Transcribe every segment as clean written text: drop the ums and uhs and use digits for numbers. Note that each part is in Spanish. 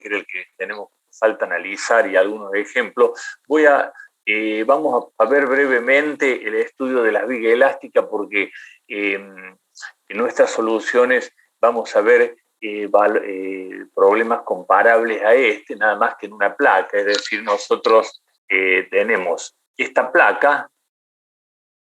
que era el que tenemos falta analizar y algunos ejemplos, vamos a ver brevemente el estudio de la viga elástica porque en nuestras soluciones vamos a ver problemas comparables a este, nada más que en una placa. Es decir, nosotros tenemos esta placa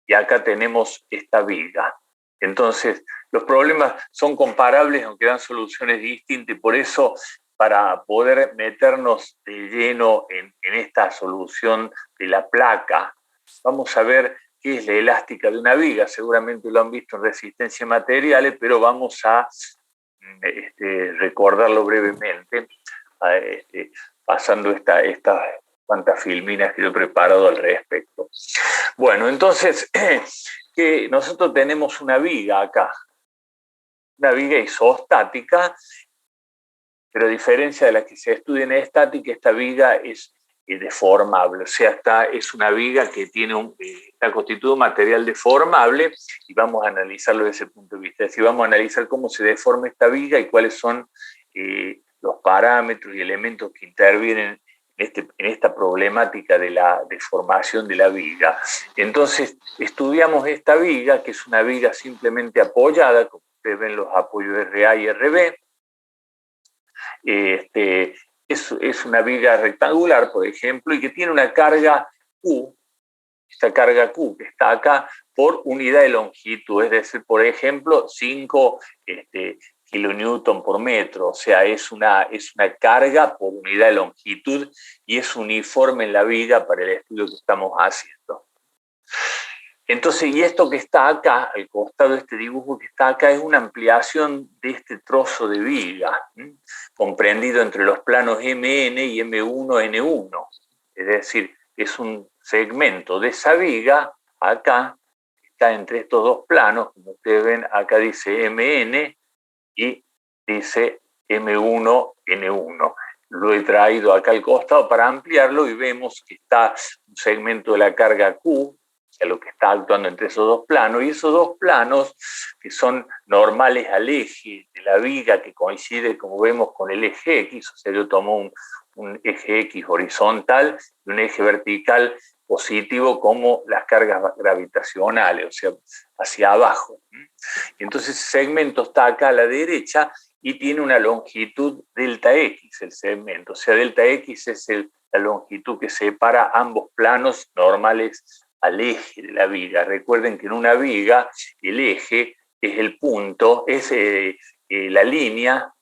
y acá tenemos esta viga. Entonces, los problemas son comparables, aunque dan soluciones distintas, y por eso, para poder meternos de lleno en esta solución de la placa, vamos a ver qué es la elástica de una viga. Seguramente lo han visto en resistencia a materiales, pero vamos a recordarlo brevemente, pasando estas cuantas filminas que yo he preparado al respecto. Bueno, entonces, que nosotros tenemos una viga acá, una viga isostática, pero a diferencia de la que se estudia en estática, esta viga es deformable, o sea, es una viga que está constituida de un material deformable, y vamos a analizarlo desde ese punto de vista. Es decir, vamos a analizar cómo se deforma esta viga y cuáles son los parámetros y elementos que intervienen en esta problemática de la deformación de la viga. Entonces, estudiamos esta viga, que es una viga simplemente apoyada, como ustedes ven los apoyos RA y RB. Es una viga rectangular, por ejemplo, y que tiene una carga Q, esta carga Q que está acá, por unidad de longitud, es decir, por ejemplo, 5 kilonewton por metro, o sea, es una carga por unidad de longitud y es uniforme en la viga para el estudio que estamos haciendo. Entonces, y esto que está acá, al costado de este dibujo que está acá, es una ampliación de este trozo de viga, comprendido entre los planos MN y M1N1. Es decir, es un segmento de esa viga, acá, que está entre estos dos planos, como ustedes ven, acá dice MN y dice M1N1. Lo he traído acá al costado para ampliarlo y vemos que está un segmento de la carga Q, o sea, lo que está actuando entre esos dos planos, y esos dos planos que son normales al eje de la viga, que coincide, como vemos, con el eje X, o sea, yo tomo un eje X horizontal y un eje vertical positivo como las cargas gravitacionales, o sea, hacia abajo. Entonces ese segmento está acá a la derecha y tiene una longitud delta X, el segmento, o sea, delta X es la longitud que separa ambos planos normales al eje de la viga. Recuerden que en una viga el eje es el punto, es la línea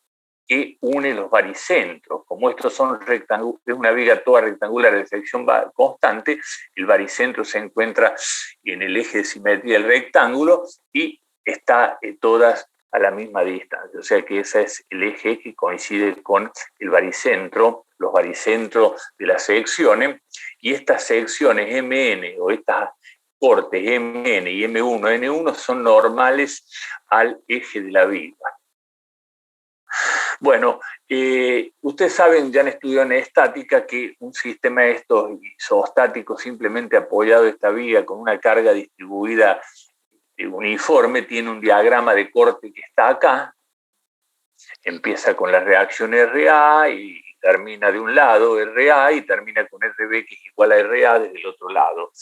que une los baricentros. Como estos son es una viga toda rectangular de sección constante, el baricentro se encuentra en el eje de simetría del rectángulo y está todas a la misma distancia. O sea que ese es el eje que coincide con el baricentro, los baricentros de las secciones, y estas secciones MN o estas cortes MN y M1N1 son normales al eje de la viga. Bueno, ustedes saben, ya han estudiado en estática, que un sistema de estos isostáticos simplemente apoyado a esta viga con una carga distribuida uniforme tiene un diagrama de corte que está acá. Empieza con la reacción RA y termina de un lado RA y termina con RB, que es igual a RA desde el otro lado.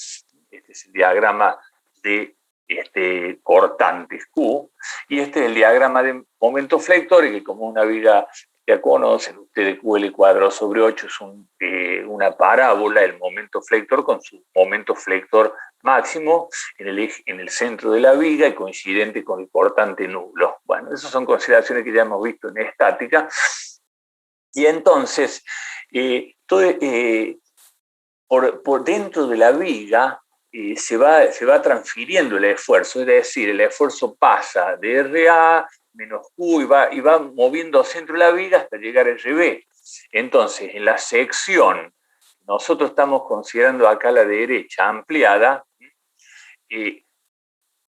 Este es el diagrama de cortantes Q, y este es el diagrama de momento flector, que como una viga ya conocen ustedes, QL cuadrado sobre 8 es una parábola, el momento flector con su momento flector máximo en el centro de la viga y coincidente con el cortante nulo. Bueno, esas son consideraciones que ya hemos visto en estática. Y entonces, por dentro de la viga se va transfiriendo el esfuerzo, es decir, el esfuerzo pasa de RA menos Q y va moviendo centro de la viga hasta llegar a RB. Entonces, en la sección, nosotros estamos considerando acá a la derecha ampliada,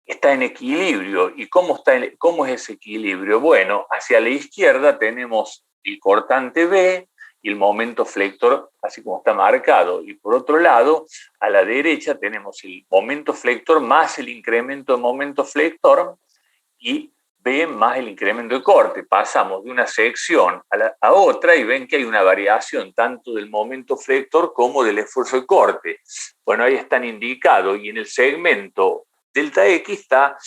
está en equilibrio. ¿Y cómo es ese equilibrio? Bueno, hacia la izquierda tenemos el cortante B y el momento flector, así como está marcado. Y por otro lado, a la derecha tenemos el momento flector más el incremento de momento flector, y B más el incremento de corte. Pasamos de una sección a otra y ven que hay una variación tanto del momento flector como del esfuerzo de corte. Bueno, ahí están indicados y en el segmento delta X está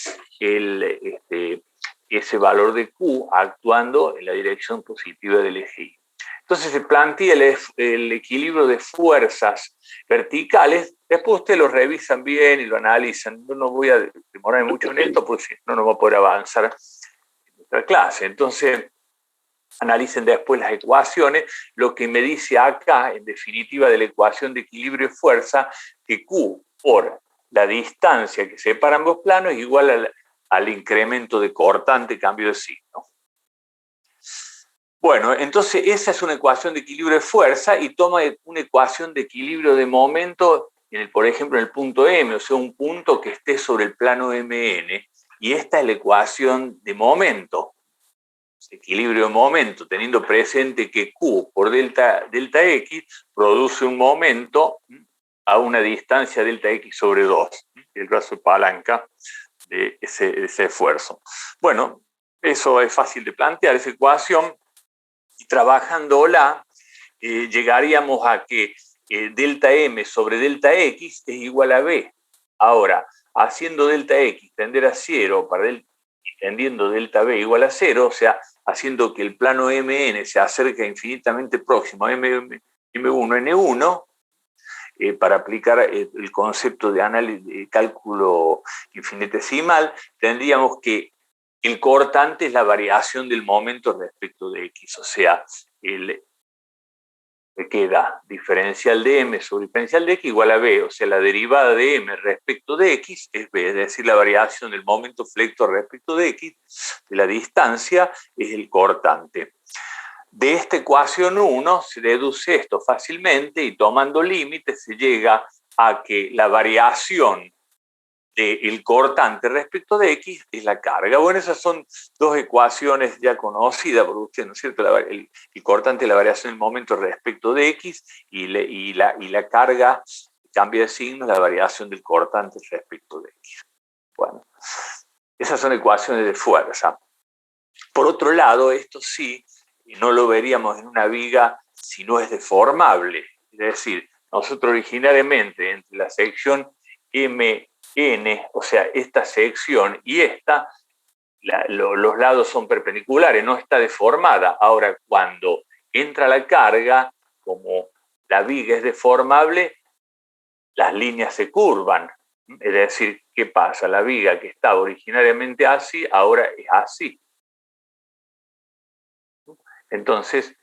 ese valor de Q actuando en la dirección positiva del eje Y. Entonces se plantea el equilibrio de fuerzas verticales. Después ustedes lo revisan bien y lo analizan. Yo no voy a demorarme mucho en esto porque si no, no va a poder avanzar en nuestra clase. Entonces, analicen después las ecuaciones. Lo que me dice acá, en definitiva, de la ecuación de equilibrio de fuerza, que Q por la distancia que separa ambos planos es igual al incremento de cortante, cambio de signo. Bueno, entonces esa es una ecuación de equilibrio de fuerza y toma una ecuación de equilibrio de momento, por ejemplo, en el punto M, o sea, un punto que esté sobre el plano MN, y esta es la ecuación de momento, equilibrio de momento, teniendo presente que Q por delta X produce un momento a una distancia delta X sobre 2, el brazo de palanca de ese esfuerzo. Bueno, eso es fácil de plantear, esa ecuación. Y trabajándola, llegaríamos a que delta M sobre delta X es igual a B. Ahora, haciendo delta X tender a 0 tendiendo delta B igual a 0, o sea, haciendo que el plano MN se acerque infinitamente próximo a M1, N1, para aplicar el concepto de análisis de cálculo infinitesimal, tendríamos que el cortante es la variación del momento respecto de X, o sea, me queda diferencial de M sobre diferencial de X igual a B, o sea, la derivada de M respecto de X es B, es decir, la variación del momento flector respecto de X, de la distancia, es el cortante. De esta ecuación 1 se deduce esto fácilmente y tomando límites se llega a que la variación del cortante respecto de X es la carga. Bueno, esas son dos ecuaciones ya conocidas por usted, ¿no es cierto? El cortante es la variación del momento respecto de X y la carga cambia de signo, la variación del cortante respecto de X. Bueno, esas son ecuaciones de fuerza. Por otro lado, esto sí, no lo veríamos en una viga si no es deformable. Es decir, nosotros originariamente entre la sección MN, o sea, esta sección y esta, los lados son perpendiculares, no está deformada. Ahora, cuando entra la carga, como la viga es deformable, las líneas se curvan. Es decir, ¿qué pasa? La viga que estaba originariamente así, ahora es así. Entonces,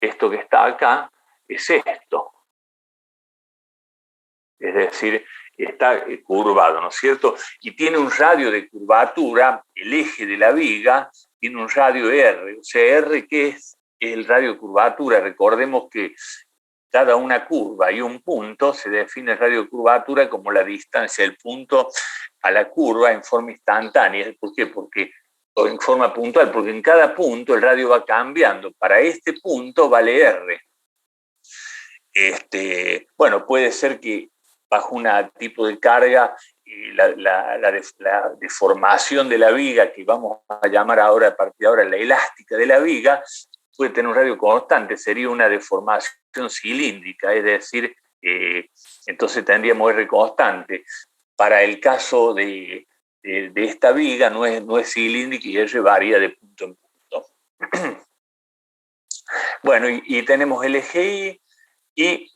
esto que está acá es esto. Es decir, está curvado, ¿no es cierto? Y tiene un radio de curvatura, el eje de la viga tiene un radio R, o sea, R que es el radio de curvatura. Recordemos que cada una curva y un punto se define el radio de curvatura como la distancia del punto a la curva en forma instantánea. ¿Por qué? O en forma puntual, porque en cada punto el radio va cambiando. Para este punto vale R. Bueno, puede ser que bajo un tipo de carga la deformación de la viga, que vamos a llamar ahora a partir de ahora la elástica de la viga, puede tener un radio constante, sería una deformación cilíndrica, es decir, entonces tendríamos R constante. Para el caso de esta viga no es cilíndrica y R varía de punto en punto. Bueno, y tenemos el eje Y,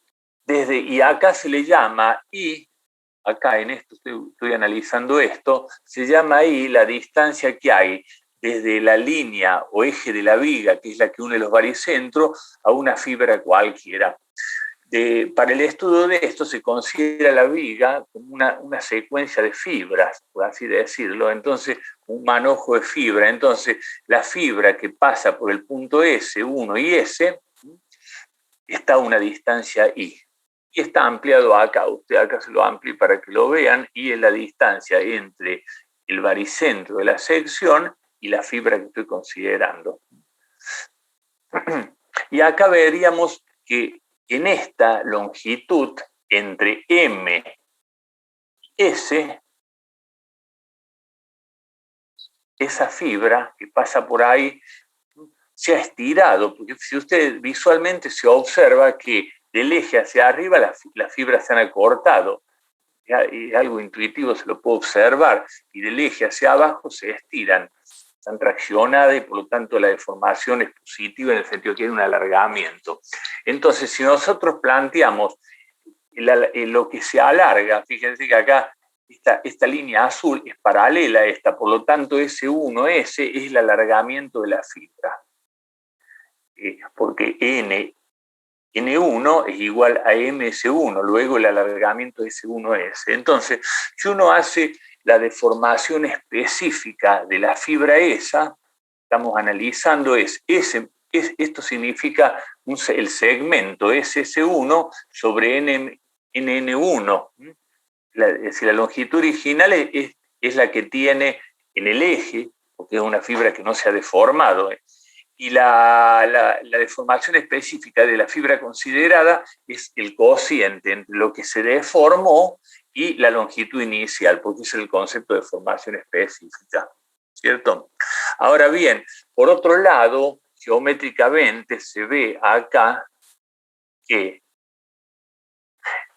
y acá se le llama I, acá en esto estoy analizando esto, se llama I la distancia que hay desde la línea o eje de la viga, que es la que une los baricentros, a una fibra cualquiera. Para el estudio de esto se considera la viga como una secuencia de fibras, por así decirlo, entonces un manojo de fibra. Entonces la fibra que pasa por el punto S, 1 y S, está a una distancia I. Y está ampliado acá, usted acá se lo amplía para que lo vean, y es la distancia entre el baricentro de la sección y la fibra que estoy considerando. Y acá veríamos que en esta longitud entre M y S esa fibra que pasa por ahí se ha estirado, porque si usted visualmente se observa que del eje hacia arriba las fibras se han acortado, es algo intuitivo, se lo puede observar, y del eje hacia abajo se estiran, están traccionadas y por lo tanto la deformación es positiva en el sentido que hay un alargamiento. Entonces, si nosotros planteamos lo que se alarga, fíjense que acá esta línea azul es paralela a esta, por lo tanto S1S es el alargamiento de la fibra, porque N1 es igual a MS1, luego el alargamiento de S1S. Entonces, si uno hace la deformación específica de la fibra esa, estamos analizando esto significa el segmento SS1 sobre NN1. Es decir, la longitud original es la que tiene en el eje, porque es una fibra que no se ha deformado, y la deformación específica de la fibra considerada es el cociente entre lo que se deformó y la longitud inicial, porque es el concepto de deformación específica, ¿cierto? Ahora bien, por otro lado, geométricamente se ve acá que,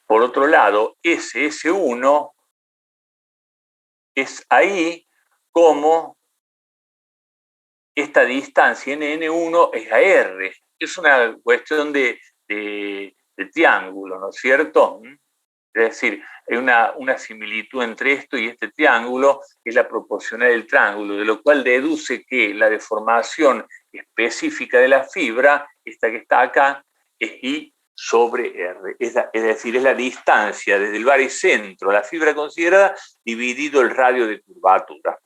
por otro lado, SS1 es ahí como esta distancia NN1 es a R. Es una cuestión de triángulo, ¿no es cierto? Es decir, hay una similitud entre esto y este triángulo, que es la proporcional del triángulo, de lo cual deduce que la deformación específica de la fibra, esta que está acá, es I sobre R. Es decir, es la distancia desde el baricentro a la fibra considerada dividido el radio de curvatura.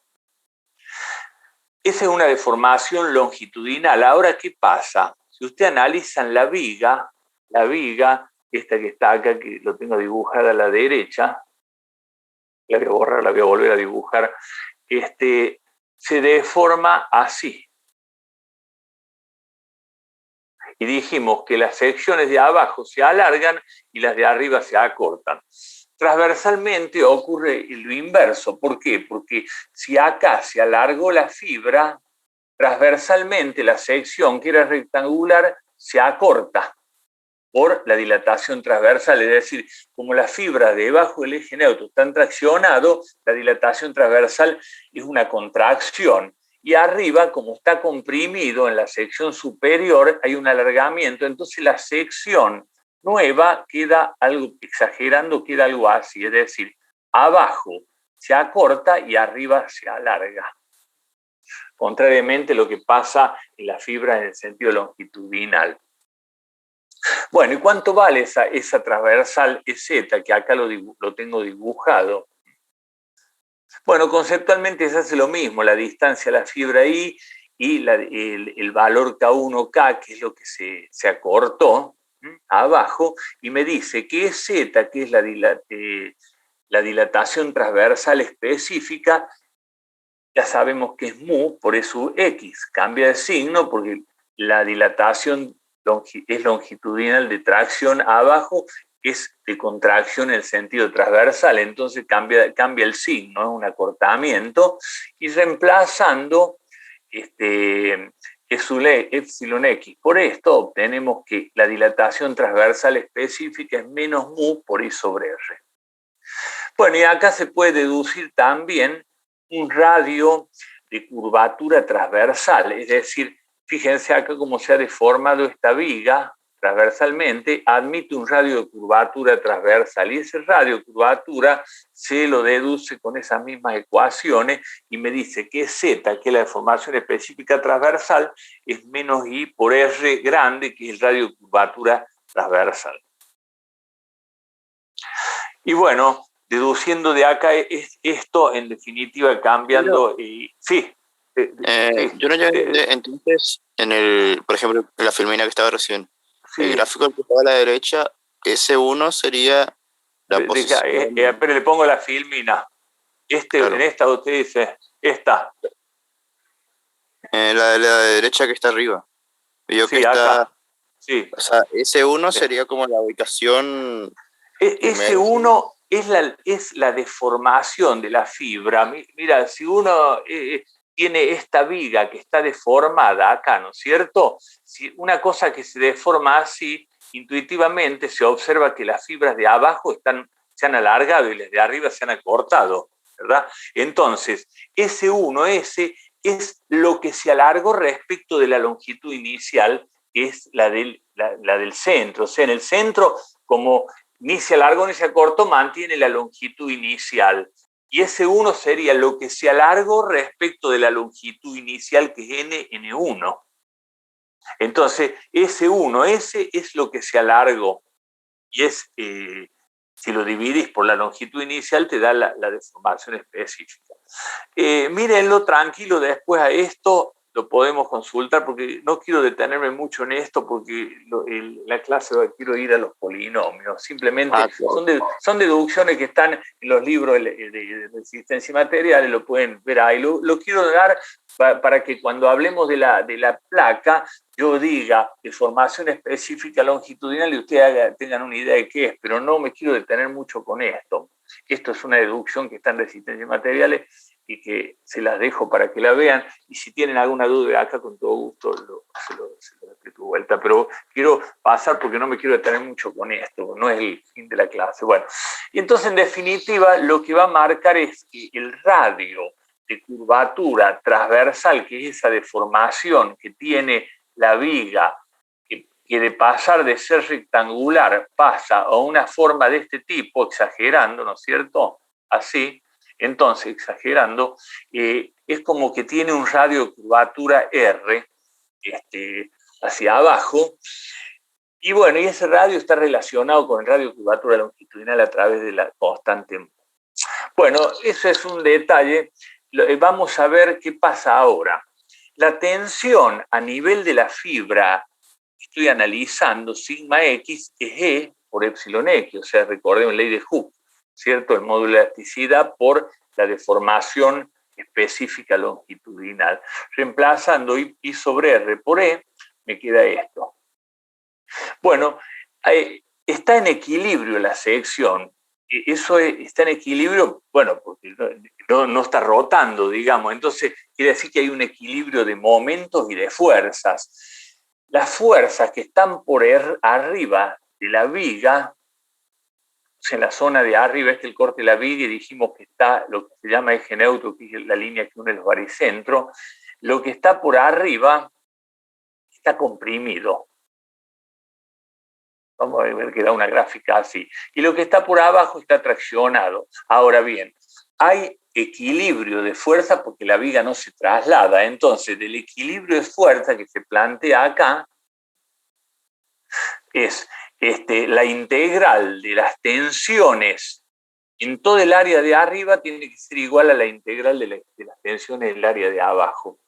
Esa es una deformación longitudinal. Ahora, ¿qué pasa? Si usted analiza la viga, esta que está acá, que lo tengo dibujada a la derecha, la voy a borrar, la voy a volver a dibujar, se deforma así. Y dijimos que las secciones de abajo se alargan y las de arriba se acortan. Transversalmente ocurre lo inverso. ¿Por qué? Porque si acá se alargó la fibra, transversalmente la sección que era rectangular se acorta por la dilatación transversal, es decir, como las fibras debajo del eje neutro están traccionadas, la dilatación transversal es una contracción, y arriba, como está comprimido en la sección superior, hay un alargamiento, entonces la sección nueva queda algo, exagerando, queda algo así, es decir, abajo se acorta y arriba se alarga. Contrariamente a lo que pasa en la fibra en el sentido longitudinal. Bueno, ¿y cuánto vale esa transversal EZ, que acá lo tengo dibujado? Bueno, conceptualmente se hace lo mismo, la distancia a la fibra I y el valor K1K, que es lo que se acortó abajo, y me dice que EZ, que es la dilatación transversal específica, ya sabemos que es mu, por eso X, cambia de signo porque la dilatación es longitudinal de tracción abajo, es de contracción en el sentido transversal, entonces cambia el signo, es un acortamiento, y reemplazando epsilon X por esto, obtenemos que la dilatación transversal específica es menos mu por I sobre R. Bueno, y acá se puede deducir también un radio de curvatura transversal, es decir, fíjense acá cómo se ha deformado esta viga transversalmente, admite un radio de curvatura transversal, y ese radio de curvatura se lo deduce con esas mismas ecuaciones y me dice que Z, que es la deformación específica transversal, es menos I por R grande, que es el radio de curvatura transversal. Y bueno, deduciendo de acá esto, en definitiva, cambiando. Sí. Yo no llegué, entonces, por ejemplo, en la filmina que estaba recién, Sí. El gráfico que estaba a la derecha, S1 sería la posición. Pero le pongo la filmina. Claro. En esta usted dice, esta. La de la derecha que está arriba. Yo sí, que está, acá. Sí. O sea, S1 sería como la ubicación. S1 es la deformación de la fibra. Mira, si uno tiene esta viga que está deformada acá, ¿no es cierto? Si una cosa que se deforma así, intuitivamente se observa que las fibras de abajo se han alargado y las de arriba se han acortado, ¿verdad? Entonces, S1S es lo que se alargó respecto de la longitud inicial, que es la del centro. O sea, en el centro, como ni se alargó ni se acortó, mantiene la longitud inicial. Y S1 sería lo que se alargó respecto de la longitud inicial, que es N1. Entonces, S1S es lo que se alargó. Y si lo dividís por la longitud inicial, te da la deformación específica. Mírenlo tranquilo, después a esto lo podemos consultar, porque no quiero detenerme mucho en esto, porque la clase quiero ir a los polinomios. Simplemente son deducciones que están en los libros de resistencia y materiales, lo pueden ver ahí. Lo quiero dar para que cuando hablemos de la placa, yo diga deformación específica longitudinal y ustedes tengan una idea de qué es, pero no me quiero detener mucho con esto. Esto es una deducción que está en resistencia y materiales y que se las dejo para que la vean, y si tienen alguna duda acá, con todo gusto se lo repito vuelta, pero quiero pasar porque no me quiero detener mucho con esto, no es el fin de la clase. Bueno, y entonces en definitiva lo que va a marcar es que el radio de curvatura transversal, que es esa deformación que tiene la viga, que de pasar de ser rectangular pasa a una forma de este tipo, exagerando, ¿no es cierto? Así. Entonces, exagerando, es como que tiene un radio de curvatura R hacia abajo, y bueno, y ese radio está relacionado con el radio de curvatura longitudinal a través de la constante. Bueno, eso es un detalle. Vamos a ver qué pasa ahora. La tensión a nivel de la fibra, estoy analizando sigma X, es E por epsilon X, o sea, recordemos ley de Hooke, ¿cierto? El módulo de elasticidad por la deformación específica longitudinal. Reemplazando I sobre R por E, me queda esto. Bueno, está en equilibrio la sección. Eso está en equilibrio, bueno, porque no está rotando, digamos. Entonces, quiere decir que hay un equilibrio de momentos y de fuerzas. Las fuerzas que están por arriba de la viga, en la zona de arriba, el corte de la viga, y dijimos que está lo que se llama eje neutro, que es la línea que une los baricentros. Lo que está por arriba está comprimido. Vamos a ver que da una gráfica así. Y lo que está por abajo está traccionado. Ahora bien, hay equilibrio de fuerza porque la viga no se traslada. Entonces, del equilibrio de fuerza que se plantea acá es la integral de las tensiones en todo el área de arriba tiene que ser igual a la integral de las tensiones del área de abajo.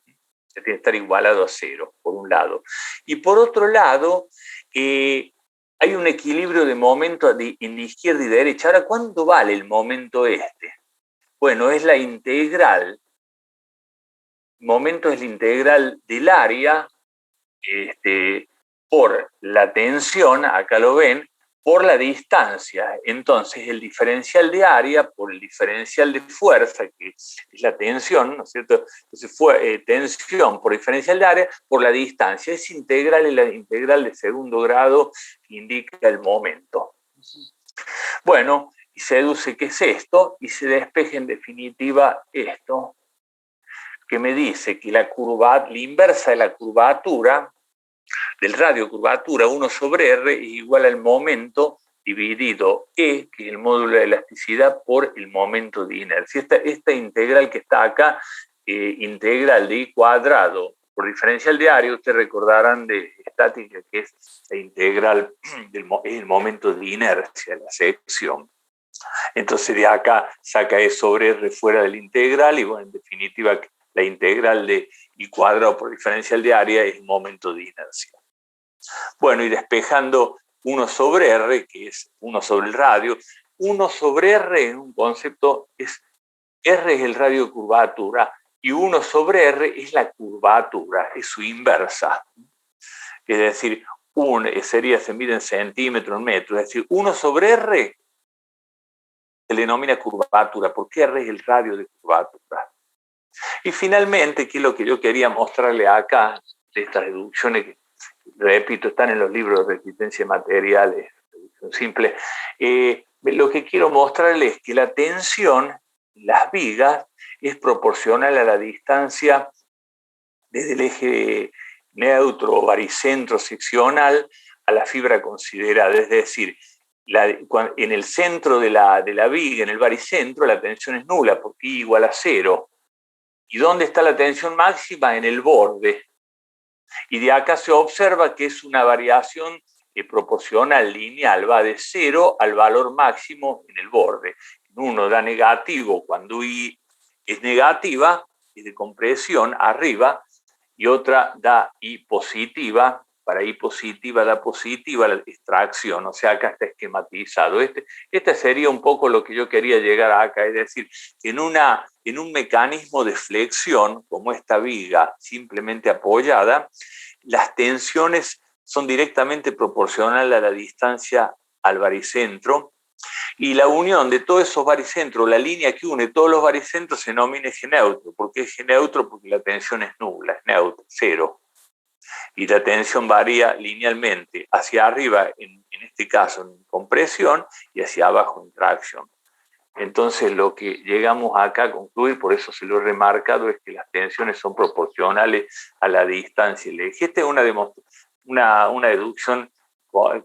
Se tiene que estar igualado a cero, por un lado. Y por otro lado, hay un equilibrio de momento en izquierda y derecha. Ahora, ¿cuánto vale el momento este? Bueno, es la integral. El momento es la integral del área por la tensión, acá lo ven, por la distancia. Entonces, el diferencial de área por el diferencial de fuerza, que es la tensión, ¿no es cierto? Entonces, tensión por diferencial de área por la distancia. Es integral, y la integral de segundo grado indica el momento. Bueno, y se deduce que es esto, y se despeja en definitiva esto, que me dice que la inversa de la curvatura, del radio curvatura 1 sobre R, es igual al momento dividido E, que es el módulo de elasticidad, por el momento de inercia. Esta integral que está acá, integral de I cuadrado por diferencial de área, ustedes recordarán de estática que es la integral es el momento de inercia, la sección. Entonces de acá saca E sobre R fuera de la integral, y bueno, en definitiva la integral de I cuadrado por diferencial de área es el momento de inercia. Bueno, y despejando 1 sobre R, que es 1 sobre el radio, 1 sobre R es un concepto, R es el radio de curvatura, y 1 sobre R es la curvatura, es su inversa. Es decir, se mide en centímetros, en metros, es decir, 1 sobre R se le denomina curvatura, porque R es el radio de curvatura. Y finalmente, que es lo que yo quería mostrarle acá, de estas deducciones que, repito, están en los libros de resistencia de materiales, deducción simple, lo que quiero mostrarle es que la tensión en las vigas es proporcional a la distancia desde el eje neutro o baricentro seccional a la fibra considerada, es decir, en el centro de la viga, en el baricentro, la tensión es nula, porque I igual a 0. ¿Y dónde está la tensión máxima? En el borde. Y de acá se observa que es una variación proporcional lineal, va de 0 al valor máximo en el borde. Uno da negativo cuando I es negativa, es de compresión arriba, y otra da I positiva. Para I positiva da positiva la extracción, o sea, acá está esquematizado. Este sería un poco lo que yo quería llegar acá, es decir, que en un mecanismo de flexión, como esta viga simplemente apoyada, las tensiones son directamente proporcionales a la distancia al baricentro, y la unión de todos esos baricentros, la línea que une todos los baricentros, se denomina eje neutro. ¿Por qué eje neutro? Porque la tensión es nula, es neutro, 0. Y la tensión varía linealmente hacia arriba, en este caso en compresión, y hacia abajo en tracción. Entonces lo que llegamos acá a concluir, por eso se lo he remarcado, es que las tensiones son proporcionales a la distancia del eje. Esta es una deducción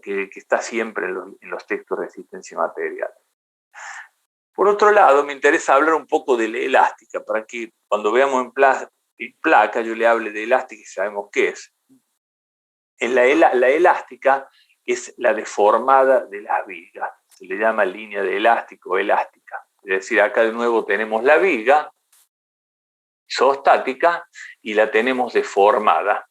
que está siempre en los textos de resistencia material. Por otro lado, me interesa hablar un poco de la elástica, para que cuando veamos en placa yo le hable de elástica y sabemos qué es. La elástica es la deformada de las vigas, se le llama línea de elástico o elástica. Es decir, acá de nuevo tenemos la viga isostática y la tenemos deformada.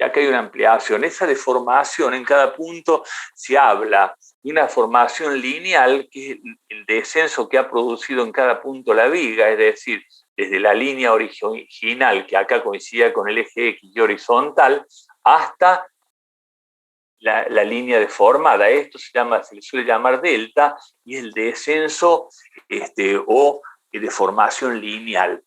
Y acá hay una ampliación. Esa deformación en cada punto se habla de una formación lineal, que es el descenso que ha producido en cada punto la viga, es decir, desde la línea original, que acá coincide con el eje X y horizontal, hasta la línea deformada. Esto se le suele llamar delta, y es el descenso o deformación lineal.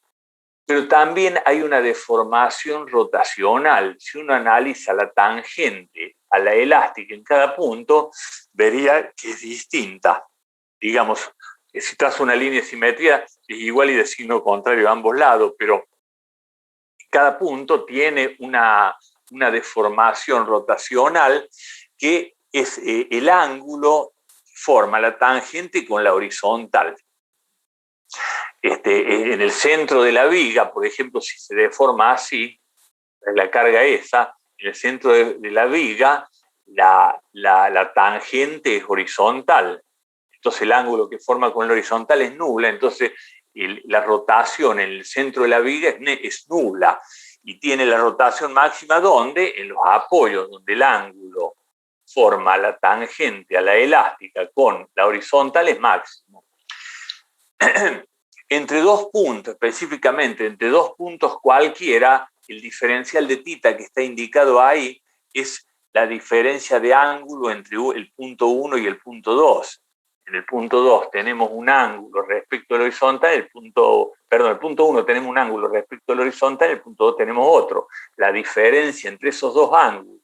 Pero también hay una deformación rotacional. Si uno analiza la tangente a la elástica en cada punto, vería que es distinta. Digamos, si trazo una línea de simetría, es igual y de signo contrario a ambos lados, pero cada punto tiene una deformación rotacional que es el ángulo que forma la tangente con la horizontal. En el centro de la viga, por ejemplo, si se deforma así, la carga esa, en el centro de la viga, la tangente es horizontal. Entonces el ángulo que forma con la horizontal es nula, entonces la rotación en el centro de la viga es nula. Y tiene la rotación máxima, ¿dónde? En los apoyos, donde el ángulo forma la tangente a la elástica con la horizontal es máximo. Entre dos puntos, específicamente entre dos puntos cualquiera, el diferencial de θ que está indicado ahí es la diferencia de ángulo entre el punto 1 y el punto 2. En el punto 2 tenemos un ángulo respecto al horizontal, el punto 1 tenemos un ángulo respecto al horizontal, el punto 2 tenemos otro. La diferencia entre esos dos ángulos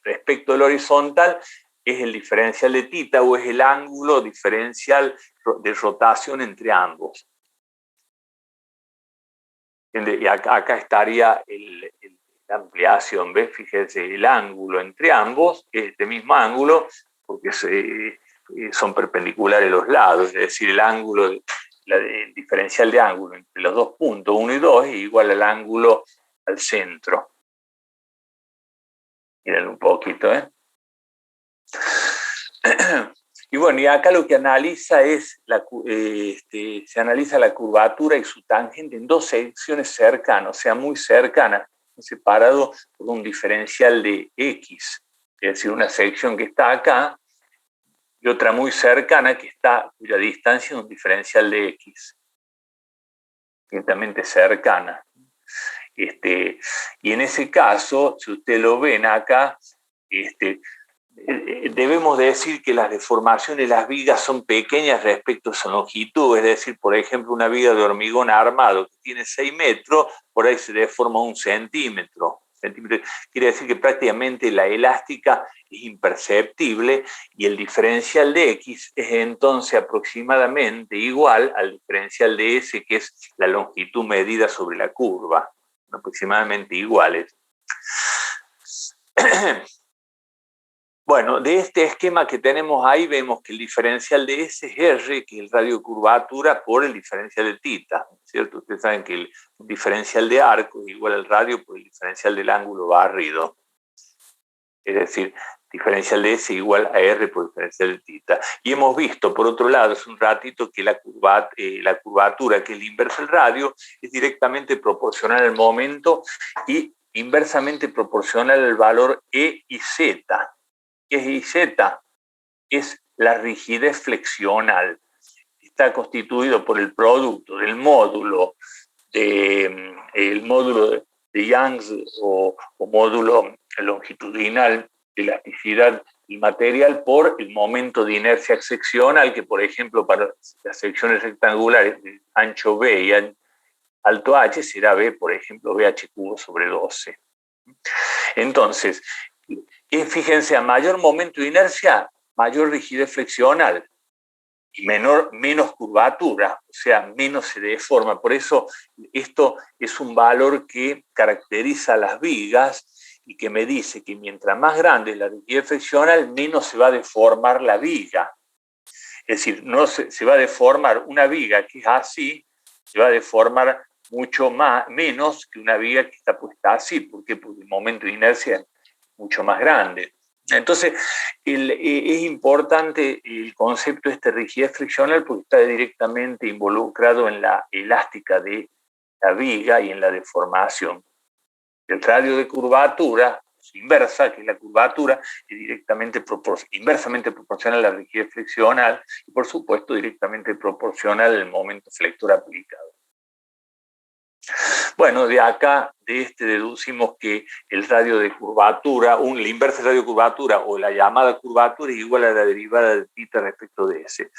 respecto al horizontal es el diferencial de θ, o es el ángulo diferencial de rotación entre ambos. Y acá estaría la ampliación, ¿ves? Fíjense, el ángulo entre ambos es este mismo ángulo, porque son perpendiculares los lados, es decir, el diferencial de ángulo entre los dos puntos, 1 y 2, es igual al ángulo al centro. Miren un poquito, ¿eh? Y bueno, y acá lo que analiza es, se analiza la curvatura y su tangente en dos secciones cercanas, o sea, muy cercanas, separado por un diferencial de X, es decir, una sección que está acá y otra muy cercana cuya distancia es un diferencial de X, directamente cercana. Y en ese caso, si ustedes lo ven acá, debemos decir que las deformaciones de las vigas son pequeñas respecto a su longitud, es decir, por ejemplo, una viga de hormigón armado que tiene 6 metros, por ahí se deforma 1 centímetro. Quiere decir que prácticamente la elástica es imperceptible y el diferencial de X es entonces aproximadamente igual al diferencial de S, que es la longitud medida sobre la curva, aproximadamente iguales. Bueno, de este esquema que tenemos ahí vemos que el diferencial de S es R, que es el radio de curvatura, por el diferencial de θ, ¿cierto? Ustedes saben que el diferencial de arco es igual al radio por el diferencial del ángulo barrido. Es decir, diferencial de S igual a R por diferencial de θ. Y hemos visto, por otro lado, hace un ratito, que la curvatura, que es la inversa del radio, es directamente proporcional al momento y inversamente proporcional al valor E y Z. ¿Qué es IZ? Es la rigidez flexional. Está constituido por el producto del módulo el módulo de Young's o módulo longitudinal de elasticidad del material por el momento de inercia seccional, que por ejemplo para las secciones rectangulares de ancho B y alto H será B, por ejemplo, BH cubo sobre 12. Entonces, fíjense, a mayor momento de inercia, mayor rigidez flexional y menos curvatura, o sea, menos se deforma. Por eso esto es un valor que caracteriza a las vigas y que me dice que mientras más grande es la rigidez flexional, menos se va a deformar la viga. Es decir, no se va a deformar una viga que es así, se va a deformar mucho menos que una viga que está puesta así. ¿Por qué? Porque el momento de inercia es mucho más grande. Entonces, es importante el concepto de rigidez friccional porque está directamente involucrado en la elástica de la viga y en la deformación. El radio de curvatura, su inversa, que es la curvatura, es inversamente proporcional a la rigidez friccional y, por supuesto, directamente proporcional al momento flector aplicado. Bueno, de acá, de este deducimos que el radio de curvatura, la inversa radio de curvatura o la llamada curvatura es igual a la derivada de θ respecto de S.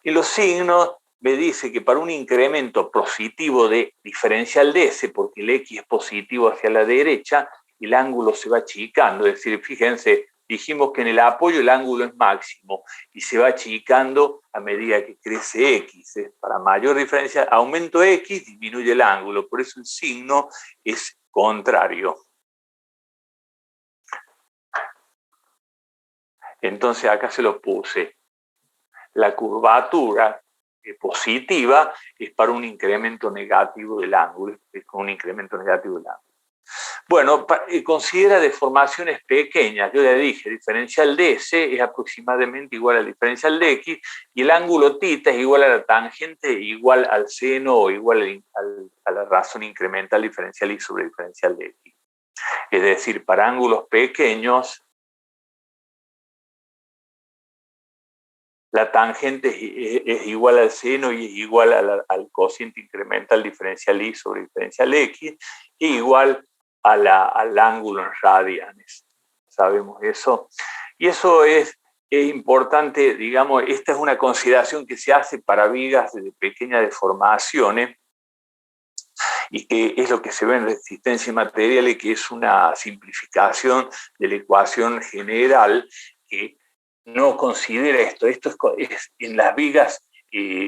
Y los signos me dice que para un incremento positivo de diferencial de S, porque el X es positivo hacia la derecha, el ángulo se va achicando. Es decir, fíjense, dijimos que en el apoyo el ángulo es máximo y se va achicando a medida que crece X. Para mayor diferencia, aumento X, disminuye el ángulo. Por eso el signo es contrario. Entonces acá se lo puse. La curvatura positiva es para un incremento negativo del ángulo. Es con un incremento negativo del ángulo. Bueno, considera deformaciones pequeñas. Yo ya dije, el diferencial de S es aproximadamente igual al diferencial de X y el ángulo θ es igual a la tangente, igual al seno o igual a la razón incremental diferencial Y sobre diferencial de X. Es decir, para ángulos pequeños, la tangente es igual al seno y es igual al cociente incremental diferencial Y sobre diferencial X y igual al ángulo en radianes. Sabemos eso. Y eso es importante, digamos, esta es una consideración que se hace para vigas de pequeñas deformaciones y que es lo que se ve en resistencia material y que es una simplificación de la ecuación general que no considera esto. Esto es en las vigas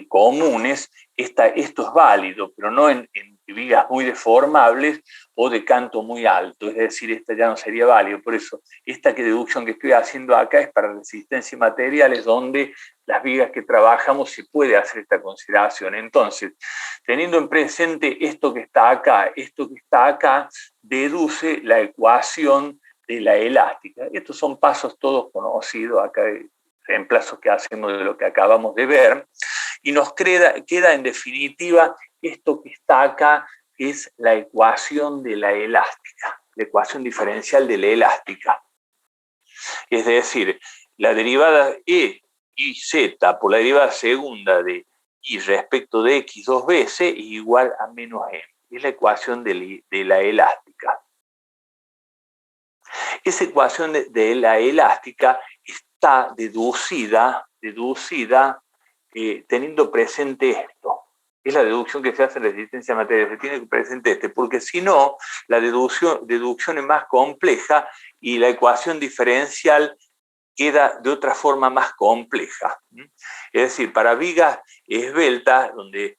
comunes, esto es válido, pero no en vigas muy deformables o de canto muy alto, es decir, esta ya no sería válido. Por eso, esta deducción que estoy haciendo acá es para resistencia y materiales, donde las vigas que trabajamos se puede hacer esta consideración. Entonces, teniendo en presente esto que está acá, deduce la ecuación de la elástica. Estos son pasos todos conocidos acá, reemplazos que hacemos de lo que acabamos de ver, y nos queda en definitiva esto que está acá, que es la ecuación de la elástica, la ecuación diferencial de la elástica. Es decir, la derivada E y Z por la derivada segunda de Y respecto de X dos veces es igual a menos M. Es la ecuación de la elástica. Esa ecuación de la elástica está deducida teniendo presente esto. Es la deducción que se hace en resistencia a materia, se tiene presente porque si no, la deducción es más compleja y la ecuación diferencial queda de otra forma más compleja. Es decir, para vigas esbeltas, donde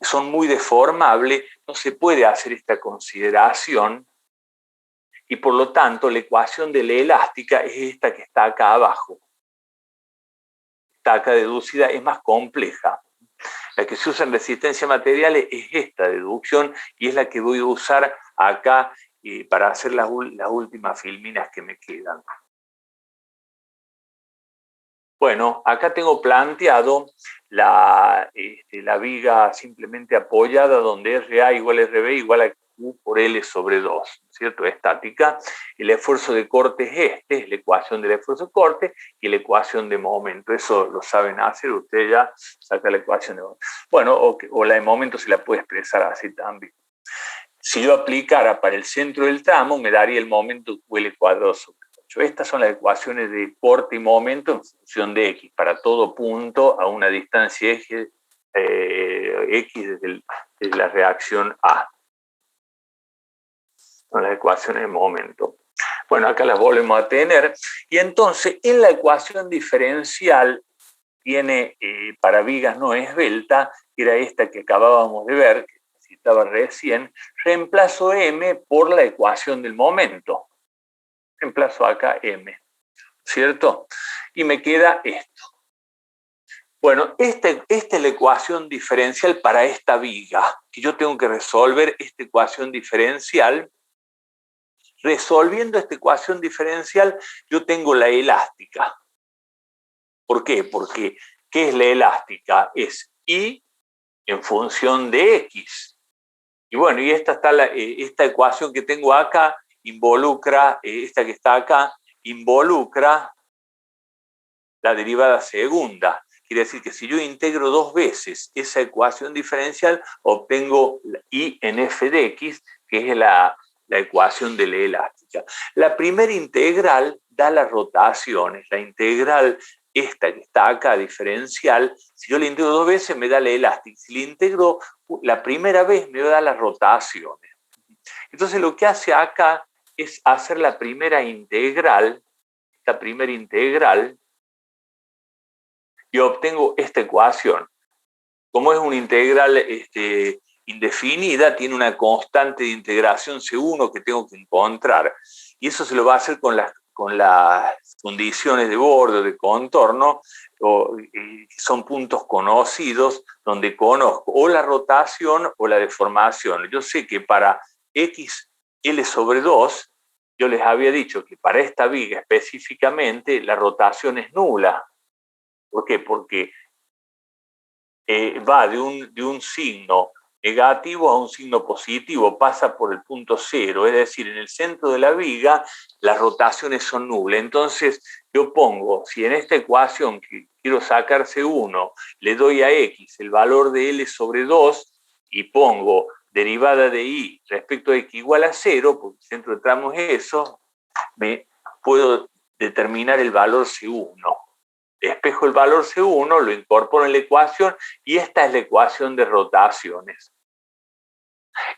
son muy deformables, no se puede hacer esta consideración y por lo tanto la ecuación de la elástica es esta que está acá abajo. Está acá deducida, es más compleja. La que se usa en resistencia a materiales es esta deducción y es la que voy a usar acá para hacer las últimas filminas que me quedan. Bueno, acá tengo planteado la viga simplemente apoyada donde RA igual a RB igual a Q por L sobre 2, ¿cierto? Estática. El esfuerzo de corte es la ecuación del esfuerzo de corte y la ecuación de momento. Eso lo saben hacer, usted ya saca la ecuación de momento. Bueno, o la de momento se la puede expresar así también. Si yo aplicara para el centro del tramo, me daría el momento QL cuadrado sobre 8. Estas son las ecuaciones de corte y momento en función de X, para todo punto a una distancia eje, X desde la reacción A. Son las ecuaciones de momento. Bueno, acá las volvemos a tener. Y entonces, en la ecuación diferencial, tiene para vigas no esbelta, que era esta que acabábamos de ver, que citaba recién, reemplazo M por la ecuación del momento. Reemplazo acá M, ¿cierto? Y me queda esto. Bueno, esta es la ecuación diferencial para esta viga, que yo tengo que resolver esta ecuación diferencial. Resolviendo esta ecuación diferencial, yo tengo la elástica. ¿Por qué? Porque, ¿qué es la elástica? Es Y en función de X. Y bueno, y esta ecuación que tengo acá involucra, esta que está acá, involucra la derivada segunda. Quiere decir que si yo integro dos veces esa ecuación diferencial, obtengo I en f de x, que es la ecuación de la elástica. La primera integral da las rotaciones. La integral, esta que está acá, diferencial, si yo la integro dos veces me da la elástica. Si la integro la primera vez me da las rotaciones. Entonces lo que hace acá es hacer la primera integral, y obtengo esta ecuación. Como es una integral indefinida, tiene una constante de integración C1 que tengo que encontrar. Y eso se lo va a hacer con las condiciones de borde, de contorno, que son puntos conocidos donde conozco o la rotación o la deformación. Yo sé que para X L sobre 2, yo les había dicho que para esta viga específicamente la rotación es nula. ¿Por qué? Porque va de un signo negativo a un signo positivo, pasa por el punto cero, es decir, en el centro de la viga las rotaciones son nulas. Entonces yo pongo, si en esta ecuación que quiero sacarse 1, le doy a X el valor de L sobre 2 y pongo derivada de Y respecto a X igual a 0, porque el centro de tramo es eso, me puedo determinar el valor C1. Despejo el valor C1, lo incorporo en la ecuación y esta es la ecuación de rotaciones.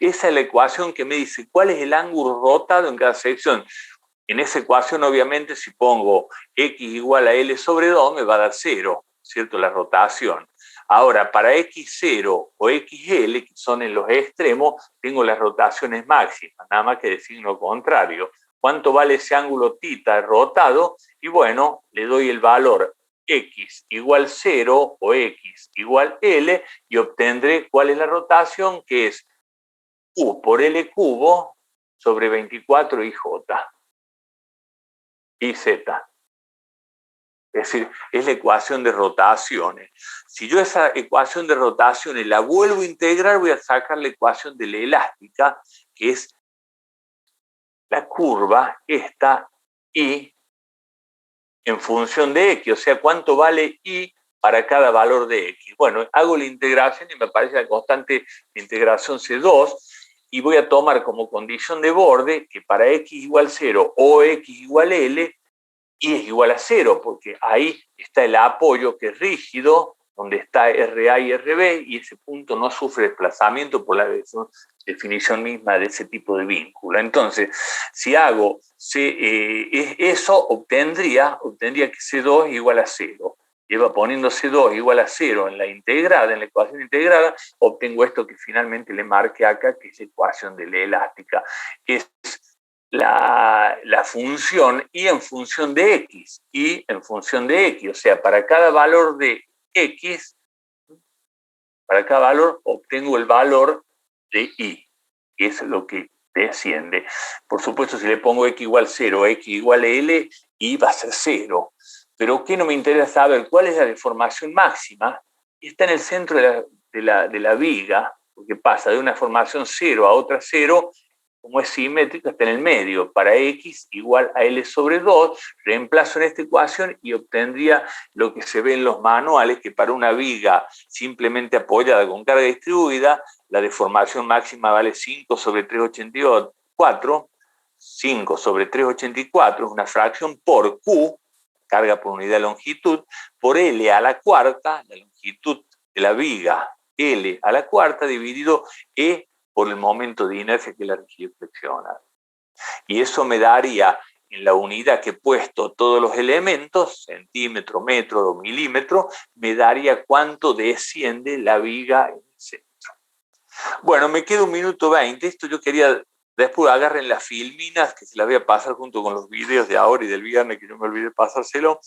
Esa es la ecuación que me dice cuál es el ángulo rotado en cada sección. En esa ecuación, obviamente, si pongo X igual a L sobre 2, me va a dar 0, ¿cierto? La rotación. Ahora, para X0 o XL, que son en los extremos, tengo las rotaciones máximas, nada más que de signo contrario. ¿Cuánto vale ese ángulo θ rotado? Y bueno, le doy el valor X igual 0 o X igual L y obtendré cuál es la rotación, que es Q por L cubo sobre 24 IJ. IZ. Es decir, es la ecuación de rotaciones. Si yo esa ecuación de rotaciones la vuelvo a integrar, voy a sacar la ecuación de la elástica, que es la curva, esta, Y en función de X, o sea, cuánto vale Y para cada valor de X. Bueno, hago la integración y me aparece la constante de integración C2 y voy a tomar como condición de borde que para X igual 0 o X igual L, y es igual a 0, porque ahí está el apoyo que es rígido, donde está RA y RB, y ese punto no sufre desplazamiento por la definición misma de ese tipo de vínculo. Entonces, si hago eso, obtendría que C2 es igual a 0. Lleva poniendo C2 igual a 0 en la integrada, en la ecuación integrada, obtengo esto que finalmente le marqué acá, que es la ecuación de la elástica. Es la función y en función de x, o sea, para cada valor de x, para cada valor obtengo el valor de y, que es lo que desciende. Por supuesto, si le pongo x igual 0, x igual l, y va a ser 0. Pero ¿qué no me interesa saber? ¿Cuál es la deformación máxima? Está en el centro de la viga, porque pasa de una formación 0 a otra 0, como es simétrico, está en el medio. Para x igual a L sobre 2, reemplazo en esta ecuación y obtendría lo que se ve en los manuales, que para una viga simplemente apoyada con carga distribuida, la deformación máxima vale 5 sobre 384, 5 sobre 384 es una fracción por Q, carga por unidad de longitud, por L a la cuarta, la longitud de la viga, L a la cuarta, dividido E por el momento de inercia que la rigidez flexional. Y eso me daría, en la unidad que he puesto todos los elementos, centímetro, metro o milímetro, me daría cuánto desciende la viga en el centro. Bueno, me queda 1 minuto 20. Esto yo quería, después agarren las filminas, que se las voy a pasar junto con los videos de ahora y del viernes, que yo me olvidé pasárselo,